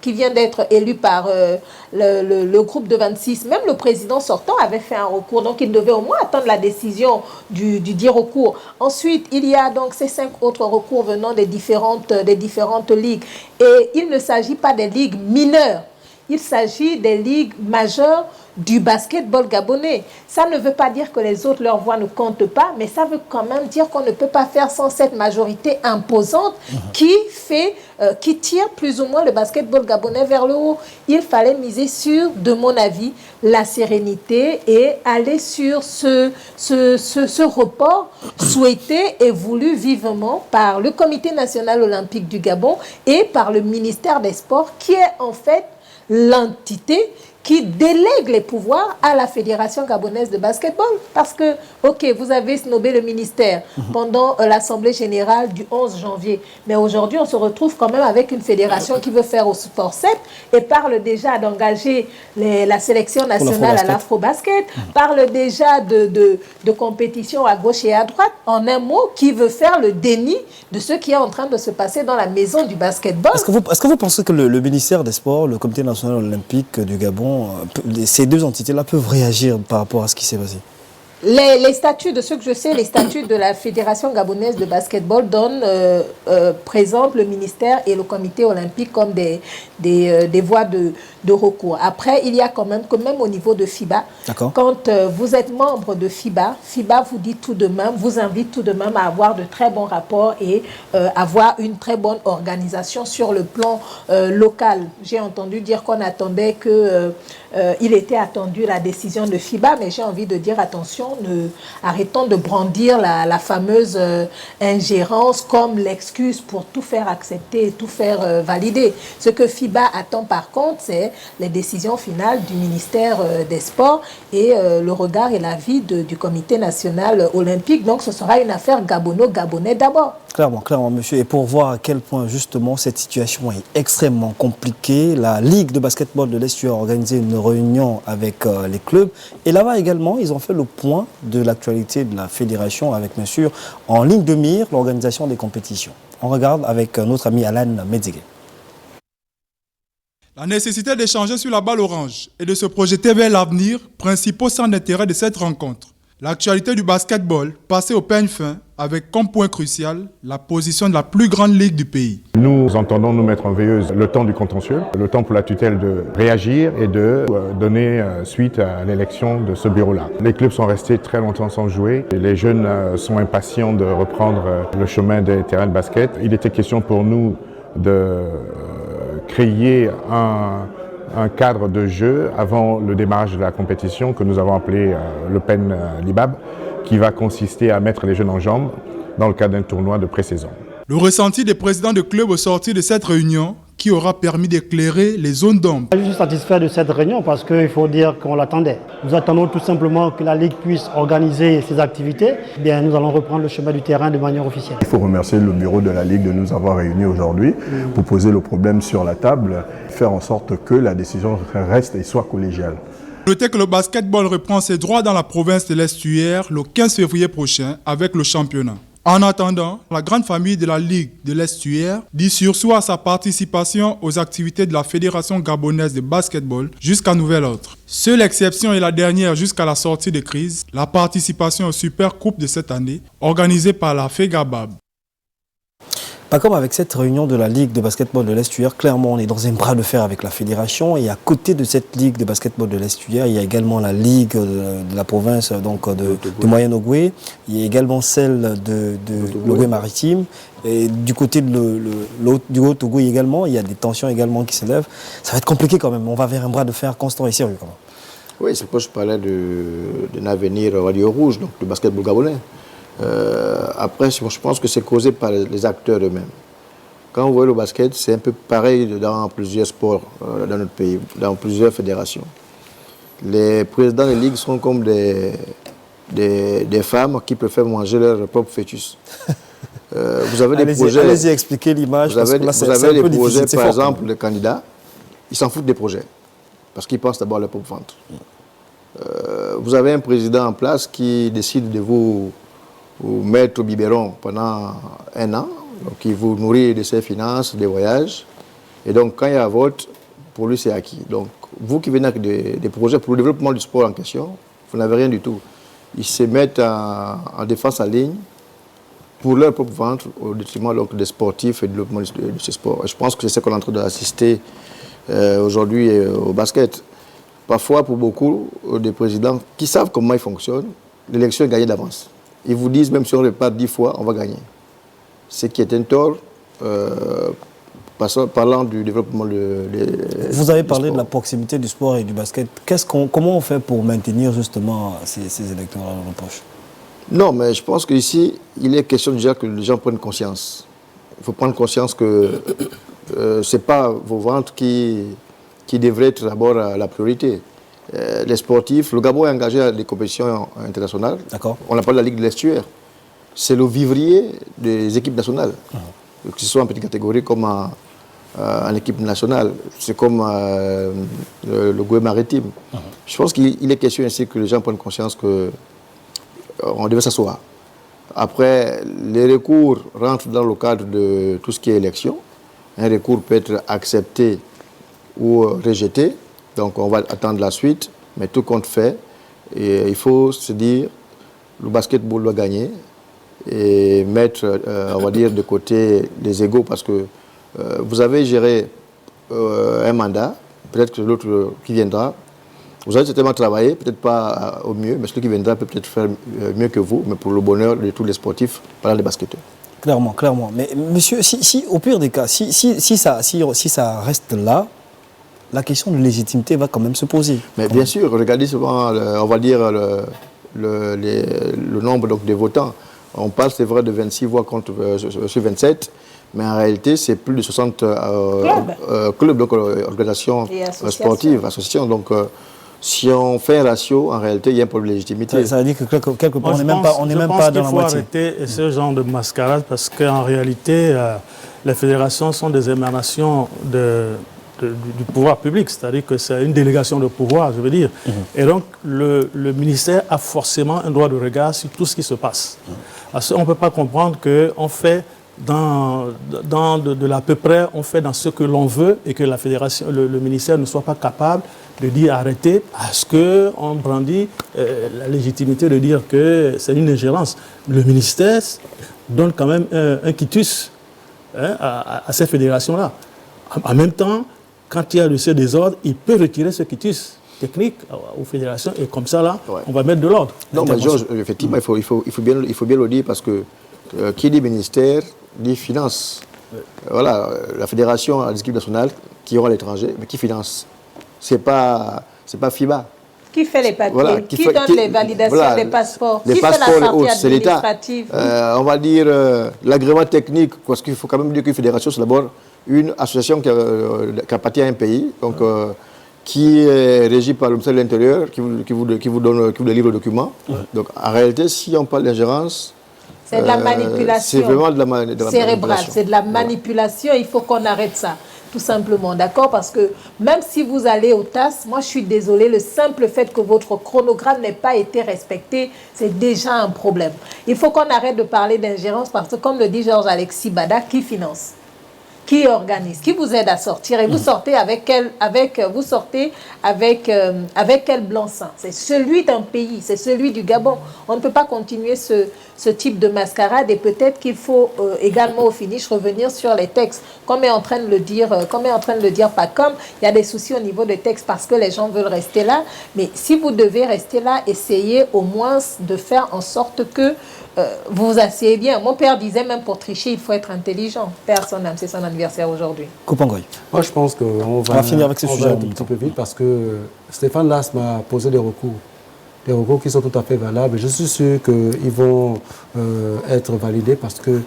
vient d'être élu par le groupe de 26, même le président sortant avait fait un recours. Donc, il devait au moins attendre la décision du dit recours. Ensuite, il y a donc ces 5 autres recours venant des différentes ligues. Et il ne s'agit pas des ligues mineures. Il s'agit des ligues majeures du basketball gabonais. Ça ne veut pas dire que les autres, leur voix ne compte pas, mais ça veut quand même dire qu'on ne peut pas faire sans cette majorité imposante qui tire plus ou moins le basketball gabonais vers le haut. Il fallait miser sur, de mon avis, la sérénité et aller sur ce report souhaité et voulu vivement par le Comité national olympique du Gabon et par le ministère des Sports, qui est en fait l'entité qui délègue les pouvoirs à la Fédération gabonaise de basketball. Parce que, ok, vous avez snobé le ministère pendant l'Assemblée générale du 11 janvier. Mais aujourd'hui, on se retrouve quand même avec une fédération qui veut faire au sport 7 et parle déjà d'engager la sélection nationale à l'afro-basket, parle déjà de compétition à gauche et à droite. En un mot, qui veut faire le déni de ce qui est en train de se passer dans la maison du basketball. Est-ce que vous pensez que le ministère des Sports, le Comité national olympique du Gabon, ces deux entités-là peuvent réagir par rapport à ce qui s'est passé? Les statuts, de ce que je sais, les statuts de la Fédération gabonaise de basketball présentent le ministère et le comité olympique comme des voies de recours. Après, il y a quand même au niveau de FIBA, quand vous êtes membre de FIBA vous invite tout de même à avoir de très bons rapports et avoir une très bonne organisation sur le plan local. J'ai entendu dire qu'on attendait il était attendu la décision de FIBA, mais j'ai envie de dire attention, arrêtons de brandir la fameuse ingérence comme l'excuse pour tout faire accepter et tout faire valider. Ce que FIBA attend par contre, c'est les décisions finales du ministère des Sports et le regard et l'avis du Comité national olympique. Donc ce sera une affaire gabonais d'abord. Clairement, monsieur. Et pour voir à quel point, justement, cette situation est extrêmement compliquée, la Ligue de basketball de l'Est a organisé une réunion avec les clubs. Et là-bas également, ils ont fait le point de l'actualité de la fédération avec, bien sûr, en ligne de mire, l'organisation des compétitions. On regarde avec notre ami Alan Metzege. La nécessité d'échanger sur la balle orange et de se projeter vers l'avenir, principaux centres d'intérêt de cette rencontre. L'actualité du basketball passée au peigne fin avec comme point crucial la position de la plus grande ligue du pays. Nous entendons nous mettre en veilleuse le temps du contentieux, le temps pour la tutelle de réagir et de donner suite à l'élection de ce bureau-là. Les clubs sont restés très longtemps sans jouer et les jeunes sont impatients de reprendre le chemin des terrains de basket. Il était question pour nous de créer un cadre de jeu avant le démarrage de la compétition que nous avons appelé le PEN Libab, qui va consister à mettre les jeunes en jambes dans le cadre d'un tournoi de pré-saison. Le ressenti des présidents de clubs au sortir de cette réunion qui aura permis d'éclairer les zones d'ombre. Je suis satisfait de cette réunion parce qu'il faut dire qu'on l'attendait. Nous attendons tout simplement que la Ligue puisse organiser ses activités. Bien, nous allons reprendre le chemin du terrain de manière officielle. Il faut remercier le bureau de la Ligue de nous avoir réunis aujourd'hui pour poser le problème sur la table, faire en sorte que la décision reste et soit collégiale. Notez que le basketball reprend ses droits dans la province de l'Estuaire le 15 février prochain avec le championnat. En attendant, la grande famille de la Ligue de l'Estuaire dit sursoir sa participation aux activités de la Fédération gabonaise de basketball jusqu'à nouvel ordre. Seule exception et la dernière jusqu'à la sortie de crise, la participation aux Super Coupe de cette année, organisée par la FEGABAB. Pas comme avec cette réunion de la Ligue de basketball de l'Estuaire, clairement on est dans un bras de fer avec la fédération et à côté de cette Ligue de basketball de l'Estuaire, il y a également la Ligue de la province de Moyen-Ogooué, il y a également celle de l'Ogooué-Maritime et du côté du Haut-Togo également, il y a des tensions également qui s'élèvent. Ça va être compliqué quand même, on va vers un bras de fer constant et sérieux quand même. Oui, c'est pourquoi je parlais d'un avenir radio rouge, donc le basketball gabonais. Après, je pense que c'est causé par les acteurs eux-mêmes. Quand vous voyez le basket, c'est un peu pareil dans plusieurs sports dans notre pays, dans plusieurs fédérations. Les présidents des ligues sont comme des des femmes qui préfèrent manger leur propre fœtus. Vous avez des projets. Allez-y expliquer l'image. Vous avez des projets, par exemple, les candidats, ils s'en foutent des projets parce qu'ils pensent d'abord à leur propre ventre. Vous avez un président en place qui décide de vous mettre au biberon pendant 1 an, donc il vous nourrit de ses finances, des voyages, et donc quand il y a un vote, pour lui c'est acquis. Donc vous qui venez avec des projets pour le développement du sport en question, vous n'avez rien du tout. Ils se mettent en défense en ligne pour leur propre ventre au détriment donc, des sportifs et du développement de ce sport. Et je pense que c'est ce qu'on est en train d'assister aujourd'hui au basket. Parfois, pour beaucoup des présidents qui savent comment ils fonctionnent, l'élection est gagnée d'avance. Ils vous disent, même si on répète 10 fois, on va gagner. Ce qui est un tort, parlant du développement Vous avez parlé de la proximité du sport et du basket. Comment on fait pour maintenir justement ces électeurs dans nos poches? Non, mais je pense qu'ici, il est question déjà que les gens prennent conscience. Il faut prendre conscience que ce n'est pas vos ventes qui devraient être d'abord la priorité. Les sportifs, le Gabon est engagé à des compétitions internationales. On appelle la Ligue de l'Estuaire. C'est le vivrier des équipes nationales. Que ce soit en petite catégorie comme en équipe nationale. C'est comme le Goué maritime. Je pense qu'il est question ici que les gens prennent conscience que on devait s'asseoir. Après, les recours rentrent dans le cadre de tout ce qui est élection. Un recours peut être accepté ou rejeté. Donc on va attendre la suite, mais tout compte fait. Et il faut se dire, le basketball doit gagner et mettre, on va dire, de côté les égos parce que vous avez géré un mandat, peut-être que l'autre qui viendra, vous allez certainement travailler, peut-être pas au mieux, mais celui qui viendra peut peut-être faire mieux que vous, mais pour le bonheur de tous les sportifs, voilà les basketteurs. Clairement, clairement. Mais monsieur, si au pire des cas, si ça reste là, la question de légitimité va quand même se poser. Mais bien sûr, regardez souvent, on va dire, le nombre donc, des votants. On parle, c'est vrai, de 26 voix sur 27, mais en réalité, c'est plus de 60 clubs, donc organisations sportives, associations. Donc, si on fait un ratio, en réalité, il y a un problème de légitimité. Ça veut dire que quelque part, on n'est même pas dans la moitié. Je pense qu'il faut arrêter ce genre de mascarade parce qu'en réalité, les fédérations sont des émanations du pouvoir public, c'est-à-dire que c'est une délégation de pouvoir, je veux dire. Et donc, le ministère a forcément un droit de regard sur tout ce qui se passe. Parce qu'on ne peut pas comprendre qu'on fait de l'à peu près, on fait dans ce que l'on veut et que la fédération, le ministère ne soit pas capable de dire arrêtez parce qu'on brandit la légitimité de dire que c'est une ingérence. Le ministère donne quand même un quitus à cette fédération-là. En même temps, quand il y a ce désordre, il peut retirer ce quitus technique aux fédérations et comme ça, là, on va mettre de l'ordre. Non, mais Georges, effectivement, il faut bien le dire parce que qui dit ministère dit finance. Voilà, la fédération a des équipes nationales qui ont à l'étranger, mais qui finance. C'est pas FIBA. Qui fait les papiers, qui donne les validations des passeports, les qui passeports fait la sortie c'est l'État. On va dire l'agrément technique, parce qu'il faut quand même dire qu'une fédération, c'est d'abord une association qui appartient à un pays, donc, qui est régie par le ministère de l'Intérieur, qui vous délivre le document. Donc en réalité, si on parle d'ingérence, c'est de la manipulation. C'est vraiment de la cérébrale, c'est de la manipulation. Il faut qu'on arrête ça, tout simplement, d'accord? Parce que même si vous allez au TAS, moi je suis désolée, le simple fait que votre chronogramme n'ait pas été respecté, c'est déjà un problème. Il faut qu'on arrête de parler d'ingérence parce que, comme le dit Georges-Alexis Bada, qui finance? Qui organise, qui vous aide à sortir et vous sortez avec quel blanc-seing? C'est celui d'un pays, c'est celui du Gabon. On ne peut pas continuer ce type de mascarade et peut-être qu'il faut également au finish revenir sur les textes. Comme est en train de le dire Pacom, il y a des soucis au niveau des textes parce que les gens veulent rester là. Mais si vous devez rester là, essayez au moins de faire en sorte que vous vous asseyez bien. Mon père disait même pour tricher, il faut être intelligent. Père, c'est son anniversaire aujourd'hui. Coupangoy. Moi, je pense qu'on va finir avec ce sujet un petit peu vite parce que Stéphane Las m'a posé des recours qui sont tout à fait valables. Je suis sûr qu'ils vont être validés parce que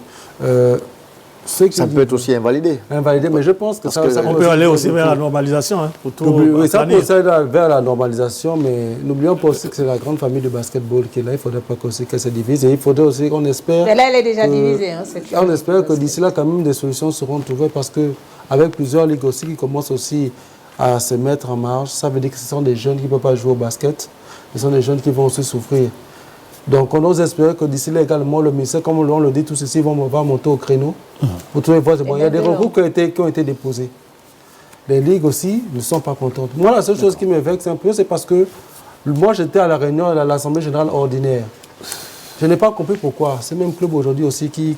Ça peut être aussi invalidé. Invalidé, mais je pense que on peut aller aussi vers la normalisation. Oui, ça procède vers la normalisation, mais n'oublions pas aussi que c'est la grande famille de basketball qui est là. Il ne faudrait pas qu'elle se divise. Et il faudrait aussi qu'on espère... Mais là, elle est déjà divisée. On espère que d'ici là, quand même, des solutions seront trouvées parce qu'avec plusieurs ligues aussi qui commencent aussi à se mettre en marche, ça veut dire que ce sont des jeunes qui ne peuvent pas jouer au basket. Ce sont des jeunes qui vont aussi souffrir. Donc, on ose espérer que d'ici là également, le ministère, comme on le dit, tout ceci va monter au créneau. Pour trouver il y a des recours qui ont été déposés. Les ligues aussi ne sont pas contentes. Moi, la seule chose qui me vexe un peu, c'est parce que moi, j'étais à la réunion de l'Assemblée générale ordinaire. Je n'ai pas compris pourquoi. Ces mêmes clubs aujourd'hui aussi qui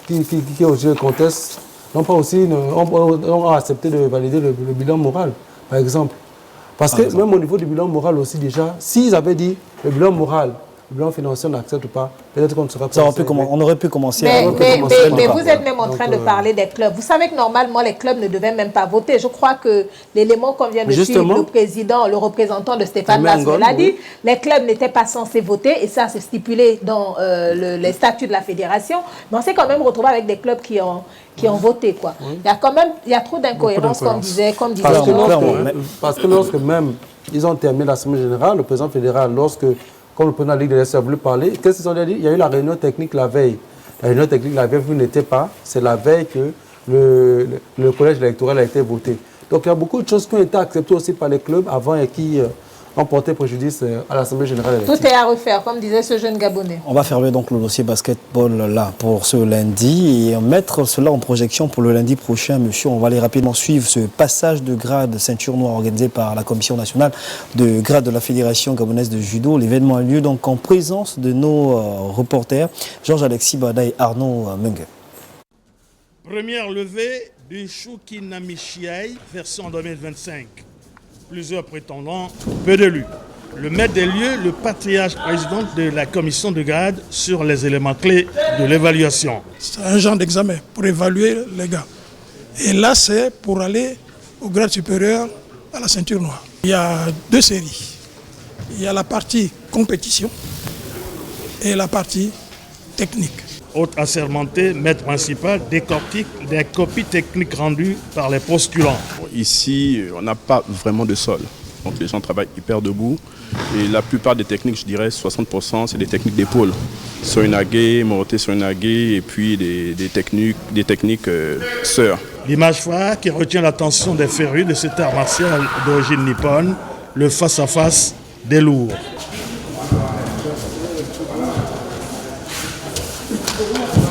aujourd'hui contestent, ont accepté de valider le bilan moral, par exemple. Parce que même au niveau du bilan moral aussi déjà, s'ils avaient dit le bilan moral, le bilan financier n'accepte pas, peut-être qu'on ne serait pas... On aurait pu commencer mais vous êtes même en train de parler des clubs. Vous savez que normalement, les clubs ne devaient même pas voter. Je crois que l'élément qu'on vient de suivre, le représentant de Stéphane Basse l'a dit, les clubs n'étaient pas censés voter, et ça c'est stipulé dans les statuts de la fédération. Mais on s'est quand même retrouvé avec des clubs qui ont voté, quoi. Oui. Il y a trop d'incohérences, comme disait parce que lorsque même ils ont terminé l'Assemblée générale, le président fédéral, comme le président de la Ligue de l'Est a voulu parler, qu'est-ce qu'ils ont dit? Il y a eu la réunion technique la veille. La réunion technique la veille, vous n'étiez pas, c'est la veille que le collège électoral a été voté. Donc il y a beaucoup de choses qui ont été acceptées aussi par les clubs avant et qui ont porté préjudice à l'Assemblée générale. Tout est à refaire, comme disait ce jeune Gabonais. On va fermer donc le dossier basketball là pour ce lundi et mettre cela en projection pour le lundi prochain. Monsieur, on va aller rapidement suivre ce passage de grade ceinture noire organisé par la Commission nationale de grade de la Fédération gabonaise de judo. L'événement a lieu donc en présence de nos reporters Georges-Alexis Bada et Arnaud Mengue. Première levée du Choukinamishiai version 2025. Plusieurs prétendants, peu d'élus. Le maître des lieux, le patriarche président de la commission de grade sur les éléments clés de l'évaluation. C'est un genre d'examen pour évaluer les gars. Et là, c'est pour aller au grade supérieur à la ceinture noire. Il y a deux séries. Il y a la partie compétition et la partie technique. Hôte assermenté, maître principal, décortique des copies techniques rendues par les postulants. Ici, on n'a pas vraiment de sol. Donc les gens travaillent hyper debout. Et la plupart des techniques, je dirais 60%, c'est des techniques d'épaule. Sur une aguet, monter sur une aguet, et puis des techniques sœurs. L'image phare qui retient l'attention des férus de cet art martial d'origine nippone, le face-à-face des lourds.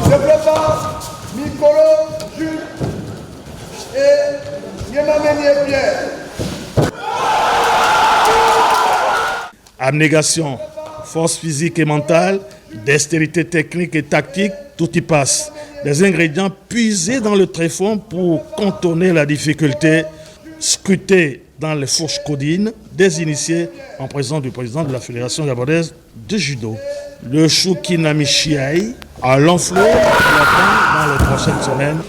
Je prépare Mikolo, Jules et Yémamé Pierre. Abnégation, force physique et mentale, dextérité technique et tactique, tout y passe. Des ingrédients puisés dans le tréfonds pour contourner la difficulté, scrutés dans les fourches codines, des initiés en présence du président de la Fédération gabonaise de judo. Le Choukinamishiai à long flot qui attend dans les prochaines semaines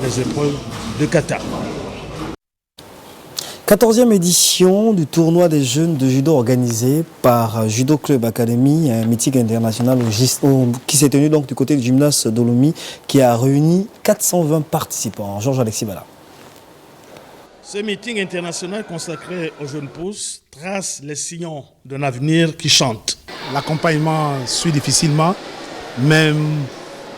les épreuves de kata. 14e édition du tournoi des jeunes de judo organisé par Judo Club Academy, un meeting international qui s'est tenu donc du côté du gymnase d'Olomi, qui a réuni 420 participants. Georges-Alexis Bala. Ce meeting international consacré aux jeunes pousses trace les sillons d'un avenir qui chante. L'accompagnement suit difficilement, mais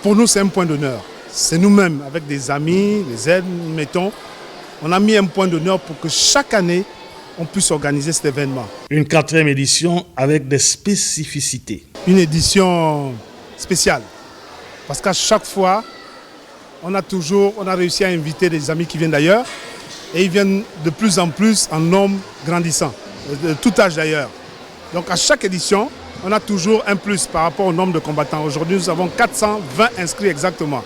pour nous c'est un point d'honneur. C'est nous-mêmes, avec des amis, les aides, mettons, on a mis un point d'honneur pour que chaque année, on puisse organiser cet événement. Une 4e édition avec des spécificités. Une édition spéciale, parce qu'à chaque fois, on a réussi à inviter des amis qui viennent d'ailleurs, et ils viennent de plus en plus en nombre grandissant, de tout âge d'ailleurs. Donc à chaque édition, on a toujours un plus par rapport au nombre de combattants. Aujourd'hui, nous avons 420 inscrits exactement.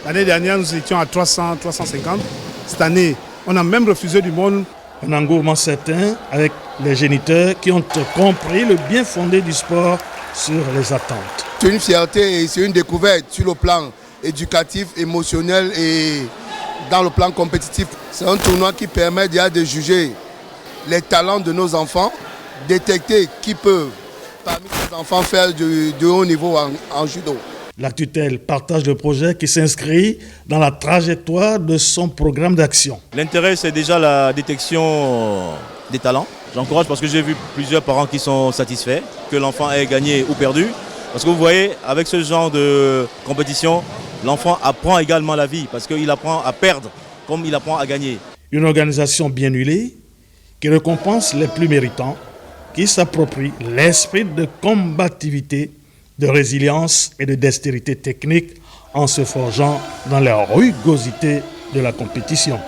L'année dernière, nous étions à 300, 350. Cette année, on a même refusé du monde. Un engouement certain avec les géniteurs qui ont compris le bien fondé du sport sur les attentes. C'est une fierté et c'est une découverte sur le plan éducatif, émotionnel et dans le plan compétitif. C'est un tournoi qui permet déjà de juger les talents de nos enfants, détecter qui peuvent parmi les enfants faire de haut niveau en judo. La tutelle partage le projet qui s'inscrit dans la trajectoire de son programme d'action. L'intérêt, c'est déjà la détection des talents. J'encourage parce que j'ai vu plusieurs parents qui sont satisfaits que l'enfant ait gagné ou perdu. Parce que vous voyez, avec ce genre de compétition, l'enfant apprend également la vie parce qu'il apprend à perdre comme il apprend à gagner. Une organisation bien huilée qui récompense les plus méritants, qui s'approprie l'esprit de combativité, de résilience et de dextérité technique en se forgeant dans la rugosité de la compétition.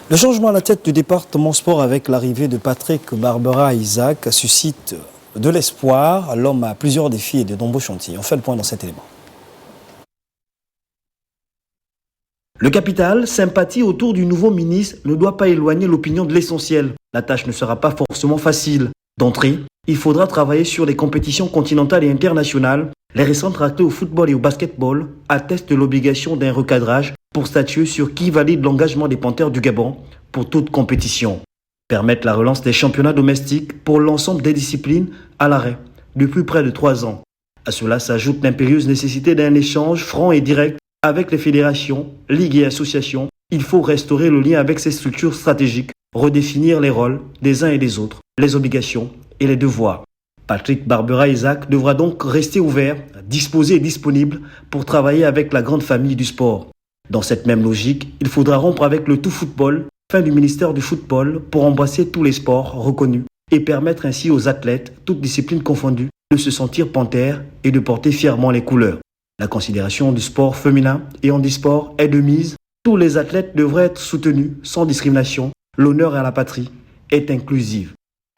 Le changement à la tête du département sport avec l'arrivée de Patrick Barbera Isaac suscite de l'espoir. L'homme a plusieurs défis et de nombreux chantiers. On fait le point dans cet élément. Le capital, sympathie autour du nouveau ministre ne doit pas éloigner l'opinion de l'essentiel. La tâche ne sera pas forcément facile. D'entrée, il faudra travailler sur les compétitions continentales et internationales. Les récentes ratés au football et au basketball attestent de l'obligation d'un recadrage pour statuer sur qui valide l'engagement des Panthères du Gabon pour toute compétition. Permettre la relance des championnats domestiques pour l'ensemble des disciplines à l'arrêt depuis près de 3 ans. À cela s'ajoute l'impérieuse nécessité d'un échange franc et direct avec les fédérations, ligues et associations. Il faut restaurer le lien avec ces structures stratégiques, redéfinir les rôles des uns et des autres, les obligations et les devoirs. Patrick Barbera Isaac devra donc rester ouvert, disposé et disponible pour travailler avec la grande famille du sport. Dans cette même logique, il faudra rompre avec le tout football, fin du ministère du football, pour embrasser tous les sports reconnus et permettre ainsi aux athlètes, toutes disciplines confondues, de se sentir panthères et de porter fièrement les couleurs. La considération du sport féminin et handisport est de mise. Tous les athlètes devraient être soutenus sans discrimination. L'honneur à la patrie est inclusive.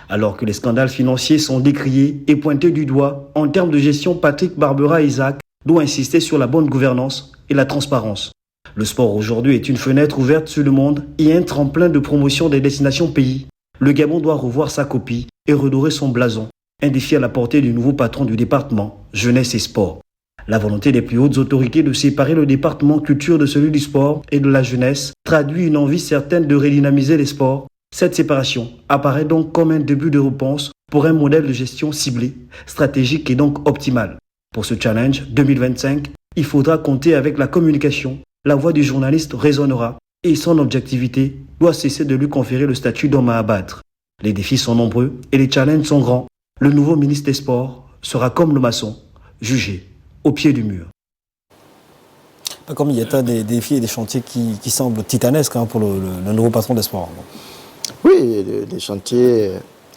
Alors que les scandales financiers sont décriés et pointés du doigt, en termes de gestion, Patrick Barbera Isaac doit insister sur la bonne gouvernance et la transparence. Le sport aujourd'hui est une fenêtre ouverte sur le monde et un tremplin de promotion des destinations pays. Le Gabon doit revoir sa copie et redorer son blason. Un défi à la portée du nouveau patron du département, jeunesse et sport. La volonté des plus hautes autorités de séparer le département culture de celui du sport et de la jeunesse traduit une envie certaine de redynamiser les sports. Cette séparation apparaît donc comme un début de réponse pour un modèle de gestion ciblé, stratégique et donc optimal. Pour ce challenge 2025, il faudra compter avec la communication. La voix du journaliste résonnera et son objectivité doit cesser de lui conférer le statut d'homme à abattre. Les défis sont nombreux et les challenges sont grands. Le nouveau ministre des Sports sera comme le maçon, jugé au pied du mur. Comme il y a des défis et des chantiers qui semblent titanesques pour le nouveau patron des sports. Oui, des chantiers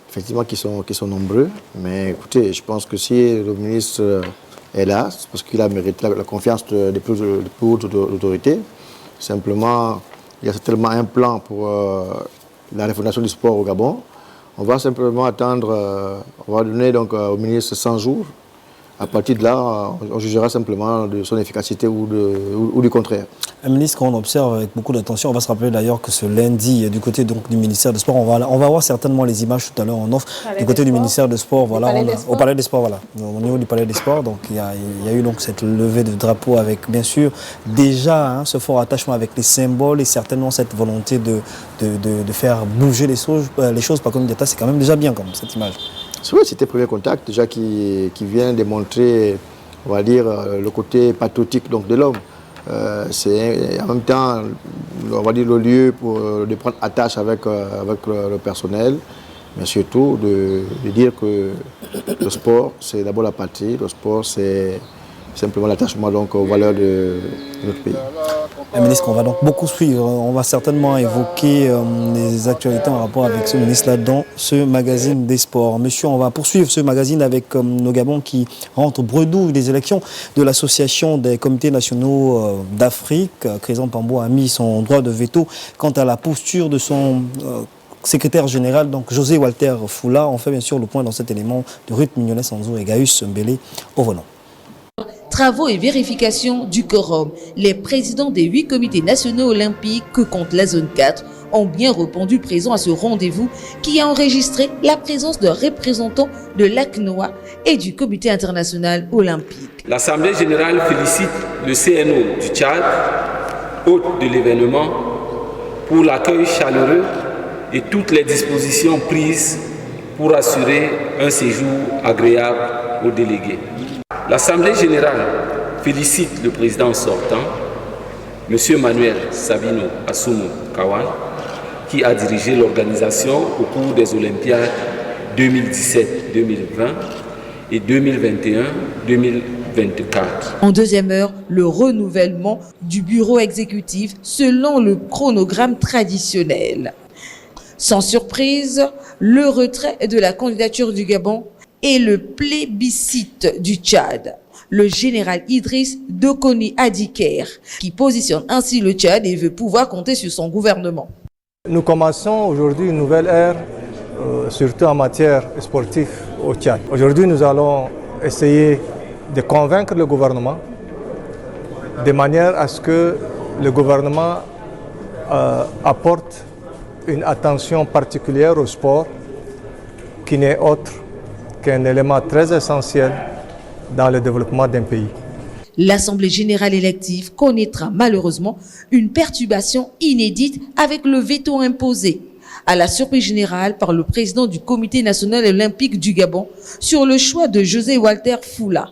effectivement qui sont nombreux. Mais écoutez, je pense que si le ministre est là, c'est parce qu'il a mérité la confiance des plus hautes autorités. Simplement, il y a certainement un plan pour la refondation du sport au Gabon. On va simplement attendre, on va donner donc au ministre 100 jours. À partir de là, on jugera simplement de son efficacité ou du contraire. Un ministre qu'on observe avec beaucoup d'attention, on va se rappeler d'ailleurs que ce lundi, du côté donc, du ministère des Sports, on va voir certainement les images tout à l'heure en offre, du côté du ministère des Sports, voilà, au Palais des Sports, voilà, au niveau du Palais des Sports. Donc il y a eu donc cette levée de drapeau avec bien sûr déjà ce fort attachement avec les symboles et certainement cette volonté de faire bouger les choses par comme c'est quand même déjà bien comme cette image. Oui, c'était le premier contact déjà qui vient démontrer, on va dire, le côté patriotique donc, de l'homme. C'est en même temps, on va dire, le lieu de prendre attache avec le personnel, mais surtout de dire que le sport, c'est d'abord la patrie, le sport, c'est simplement l'attachement donc aux valeurs de notre pays. Un ministre, on va donc beaucoup suivre. On va certainement évoquer les actualités en rapport avec ce ministre-là dans ce magazine des sports. Monsieur, on va poursuivre ce magazine avec nos Gabons qui rentrent bredouille des élections de l'Association des comités nationaux d'Afrique. Crézan Pambo a mis son droit de veto quant à la posture de son secrétaire général, donc José Walter Foula. On fait bien sûr le point dans cet élément de Ruth Mignonnet-Sanzo et Gaius Mbele au volant. Travaux et vérification du quorum. Les présidents des 8 comités nationaux olympiques que compte la zone 4 ont bien répondu présents à ce rendez-vous qui a enregistré la présence de représentants de l'ACNOA et du comité international olympique. L'Assemblée générale félicite le CNO du Tchad, hôte de l'événement, pour l'accueil chaleureux et toutes les dispositions prises pour assurer un séjour agréable aux délégués. L'Assemblée générale félicite le président sortant, M. Manuel Sabino Assoumou Kawan, qui a dirigé l'organisation au cours des Olympiades 2017-2020 et 2021-2024. En deuxième heure, le renouvellement du bureau exécutif selon le chronogramme traditionnel. Sans surprise, le retrait de la candidature du Gabon et le plébiscite du Tchad. Le général Idriss Dokoni Adiker, qui positionne ainsi le Tchad et veut pouvoir compter sur son gouvernement. Nous commençons aujourd'hui une nouvelle ère, surtout en matière sportive au Tchad. Aujourd'hui, nous allons essayer de convaincre le gouvernement de manière à ce que le gouvernement apporte une attention particulière au sport qui n'est autre qu'un élément très essentiel dans le développement d'un pays. L'Assemblée générale élective connaîtra malheureusement une perturbation inédite avec le veto imposé à la surprise générale par le président du Comité national olympique du Gabon sur le choix de José Walter Foula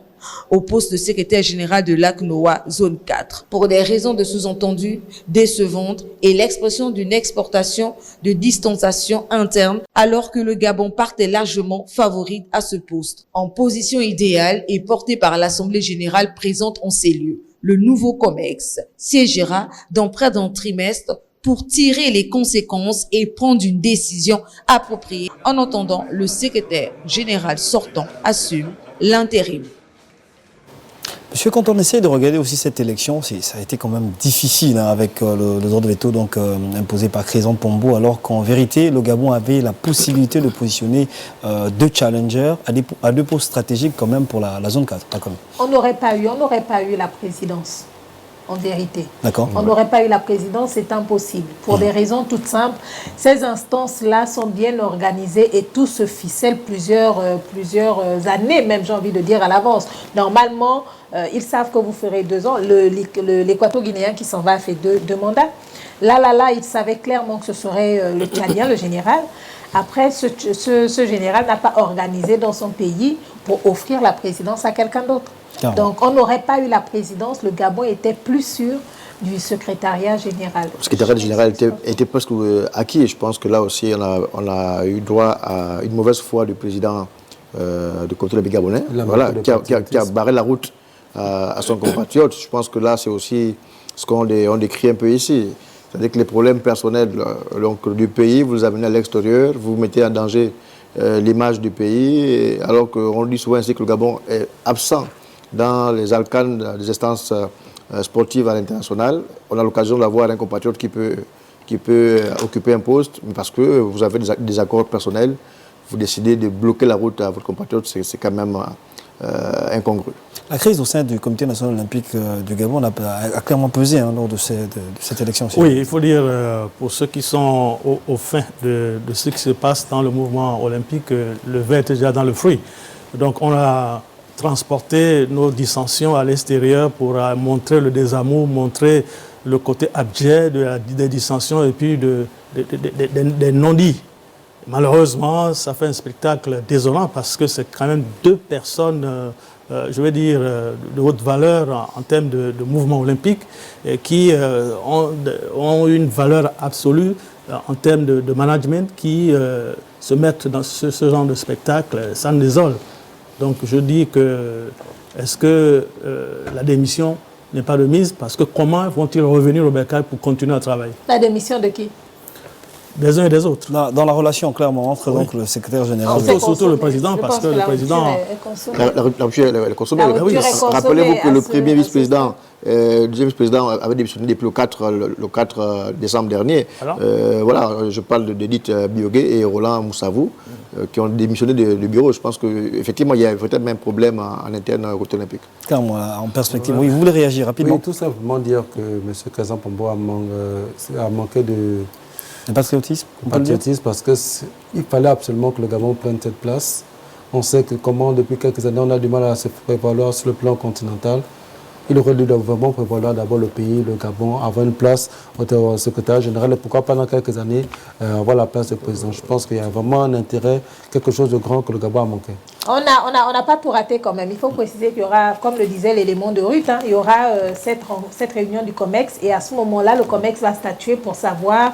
au poste de secrétaire général de l'ACNOA Zone 4 pour des raisons de sous-entendu décevantes et l'expression d'une exportation de distanciation interne alors que le Gabon partait largement favori à ce poste. En position idéale et portée par l'Assemblée générale présente en ces lieux, le nouveau COMEX siégera dans près d'un trimestre pour tirer les conséquences et prendre une décision appropriée. En attendant, le secrétaire général sortant assume l'intérim. Monsieur, quand on essaie de regarder aussi cette élection, ça a été quand même difficile avec le droit de veto imposé par Crézon Pombo, alors qu'en vérité, le Gabon avait la possibilité de positionner deux challengers à deux postes stratégiques quand même pour la zone 4. On n'aurait pas eu la présidence. En vérité. On n'aurait pas eu la présidence, c'est impossible. Pour des raisons toutes simples, ces instances-là sont bien organisées et tout se ficelle plusieurs années, même j'ai envie de dire à l'avance. Normalement, ils savent que vous ferez 2 ans. L'équato-guinéen qui s'en va a fait deux mandats. Là, il savait clairement que ce serait le Tchadien, le général. Après, ce général n'a pas organisé dans son pays pour offrir la présidence à quelqu'un d'autre. Donc, on n'aurait pas eu la présidence, le Gabon était plus sûr du secrétariat général. Le secrétariat général était presque acquis et je pense que là aussi, on a eu droit à une mauvaise foi du président du comité olympique gabonais, qui a barré la route à son compatriote. Je pense que là, c'est aussi ce qu'on décrit un peu ici. C'est-à-dire que les problèmes personnels du pays, vous les amenez à l'extérieur, vous mettez en danger l'image du pays, alors qu'on dit souvent ainsi que le Gabon est absent dans les alcanes des instances sportives à l'international. On a l'occasion d'avoir un compatriote qui peut occuper un poste, mais parce que vous avez des accords personnels, vous décidez de bloquer la route à votre compatriote, c'est quand même incongru. La crise au sein du Comité national olympique du Gabon a clairement pesé lors de cette élection. Oui, il faut dire, pour ceux qui sont au fin de ce qui se passe dans le mouvement olympique, le vin est déjà dans le fruit. Donc on a transporté nos dissensions à l'extérieur pour montrer le désamour, montrer le côté abject des dissensions et puis des non-dits. Malheureusement, ça fait un spectacle désolant parce que c'est quand même 2 personnes, je vais dire, de haute valeur en termes de mouvement olympique qui ont une valeur absolue en termes de management qui se mettent dans ce genre de spectacle, ça me désole. Donc je dis que, est-ce que la démission n'est pas de mise? Parce que comment vont-ils revenir au Bercail pour continuer à travailler? La démission de qui? Des uns et des autres. Dans la relation, clairement, entre donc, le secrétaire général... Surtout le président, parce que le président... La rupture est consommée. Rappelez-vous que le premier vice-président, le deuxième vice-président avait démissionné depuis le 4 décembre dernier. Je parle d'Edith Biogué et Roland Moussavou, qui ont démissionné du bureau. Je pense qu'effectivement, il y a peut-être même un problème en interne au côté olympique. Clairement, en perspective. Oui, vous voulez réagir rapidement? Oui, tout simplement dire que M. Crézon Pombo a manqué de... Le patriotisme, parce qu'il fallait absolument que le Gabon prenne cette place. On sait que depuis quelques années, on a du mal à se prévaloir sur le plan continental. il aurait dû vraiment prévoir d'abord le pays, le Gabon, avoir une place au secrétaire général et pourquoi pendant quelques années avoir la place de président. Je pense qu'il y a vraiment un intérêt, quelque chose de grand que le Gabon a manqué. On n'a pas tout raté quand même. Il faut préciser qu'il y aura, comme le disait l'élément de Ruth, il y aura cette réunion du COMEX et à ce moment-là, le COMEX va statuer pour savoir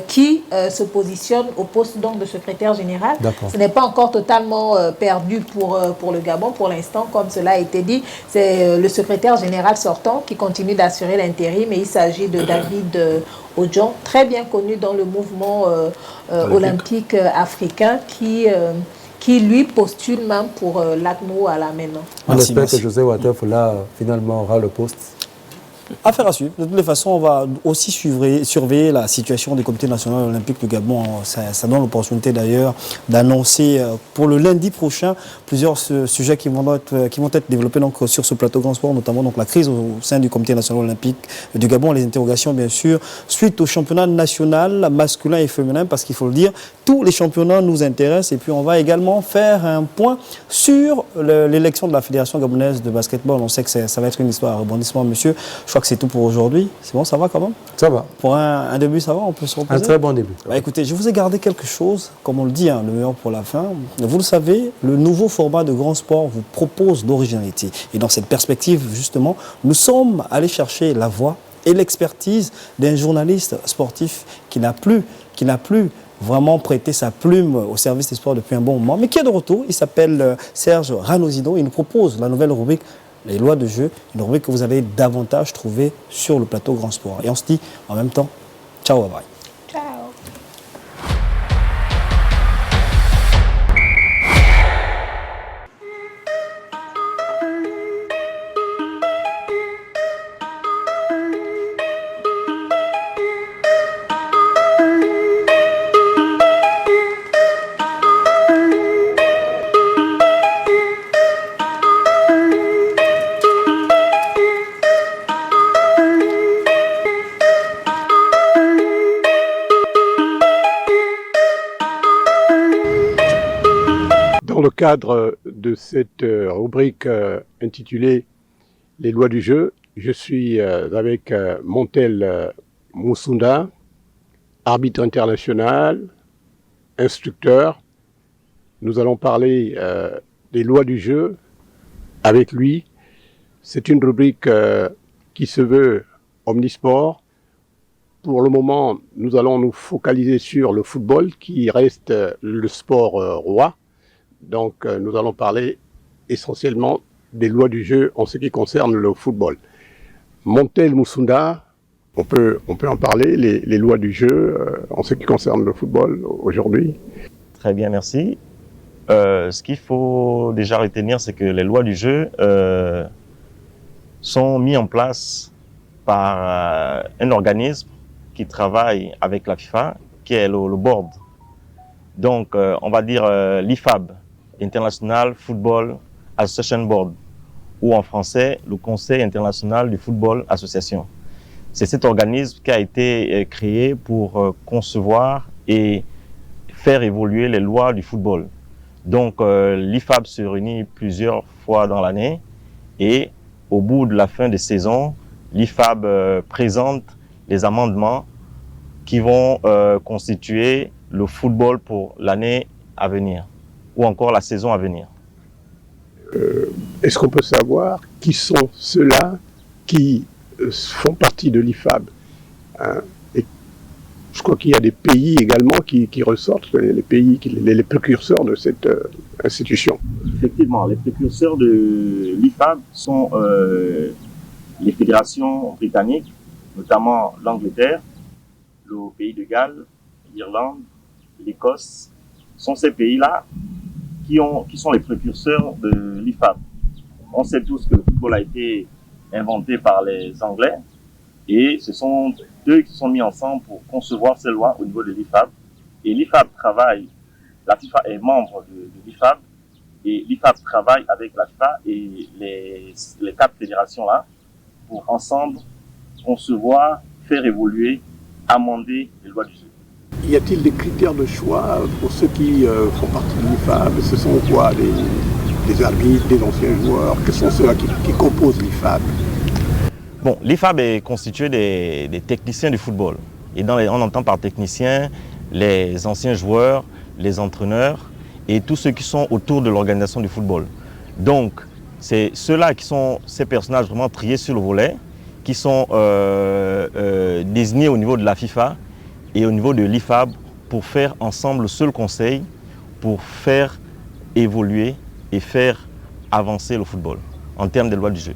qui se positionne au poste donc de secrétaire général. Ce n'est pas encore totalement perdu pour le Gabon pour l'instant, comme cela a été dit. C'est le secrétaire général sortant qui continue d'assurer l'intérim et il s'agit de David Odjon, très bien connu dans le mouvement olympique africain qui lui postule même pour l'ACNO à la maintenant. On espère que José Watafola finalement aura le poste. Affaire à suivre. De toutes les façons, on va aussi surveiller la situation du Comité national olympique du Gabon. Ça donne l'opportunité d'ailleurs d'annoncer pour le lundi prochain plusieurs sujets qui vont être développés donc, sur ce plateau Grand Sport, notamment donc, la crise au sein du Comité national olympique du Gabon, les interrogations bien sûr, suite au championnat national masculin et féminin, parce qu'il faut le dire, tous les championnats nous intéressent. Et puis on va également faire un point sur l'élection de la Fédération gabonaise de basketball. On sait que ça va être une histoire à rebondissement, monsieur. Je crois que c'est tout pour aujourd'hui. C'est bon, ça va quand même? Ça va. Pour un début, ça va? On peut se reposer? Un très bon début. Bah, écoutez, je vous ai gardé quelque chose, comme on le dit, le meilleur pour la fin. Vous le savez, le nouveau format de Grand Sport vous propose d'originalité. Et dans cette perspective, justement, nous sommes allés chercher la voix et l'expertise d'un journaliste sportif qui n'a plus vraiment prêté sa plume au service des sports depuis un bon moment, mais qui est de retour. Il s'appelle Serge Ranozino. Il nous propose la nouvelle rubrique Les lois de jeu, une rubrique que vous allez davantage trouver sur le plateau Grand Sport. Et on se dit en même temps, ciao, bye bye. Ciao. Dans le cadre de cette rubrique intitulée « Les lois du jeu », je suis avec Montel Moussunda, arbitre international, instructeur. Nous allons parler des lois du jeu avec lui. C'est une rubrique qui se veut omnisport. Pour le moment, nous allons nous focaliser sur le football qui reste le sport roi. Donc, nous allons parler essentiellement des lois du jeu en ce qui concerne le football. Montel Moussunda, on peut en parler, les lois du jeu en ce qui concerne le football aujourd'hui. Très bien, merci. Ce qu'il faut déjà retenir, c'est que les lois du jeu sont mises en place par un organisme qui travaille avec la FIFA, qui est le board. Donc, on va dire l'IFAB, International Football Association Board, ou en français, le Conseil international du football association. C'est cet organisme qui a été créé pour concevoir et faire évoluer les lois du football. Donc, l'IFAB se réunit plusieurs fois dans l'année et au bout de la fin des saisons, l'IFAB présente les amendements qui vont constituer le football pour l'année à venir ou encore la saison à venir. Est-ce qu'on peut savoir qui sont ceux-là qui font partie de l'IFAB, hein? Et je crois qu'il y a des pays également qui ressortent, les pays, les précurseurs de cette institution. Effectivement, les précurseurs de l'IFAB sont les fédérations britanniques, notamment l'Angleterre, le pays de Galles, l'Irlande, l'Écosse. Sont ces pays-là qui sont les précurseurs de l'IFAB. On sait tous que le football a été inventé par les Anglais et ce sont eux qui sont mis ensemble pour concevoir ces lois au niveau de l'IFAB. Et l'IFAB travaille, la FIFA est membre de l'IFAB et l'IFAB travaille avec la FIFA et les 4 fédérations-là pour ensemble concevoir, faire évoluer, amender les lois du jeu. Y a-t-il des critères de choix pour ceux qui font partie de l'IFAB? Ce sont quoi? Des arbitres, des anciens joueurs? Quels sont ceux qui composent l'IFAB? Bon, l'IFAB est constitué des techniciens du football. Et on entend par techniciens les anciens joueurs, les entraîneurs et tous ceux qui sont autour de l'organisation du football. Donc, c'est ceux-là qui sont ces personnages vraiment triés sur le volet, qui sont désignés au niveau de la FIFA et au niveau de l'IFAB pour faire ensemble le seul conseil pour faire évoluer et faire avancer le football en termes de loi du jeu.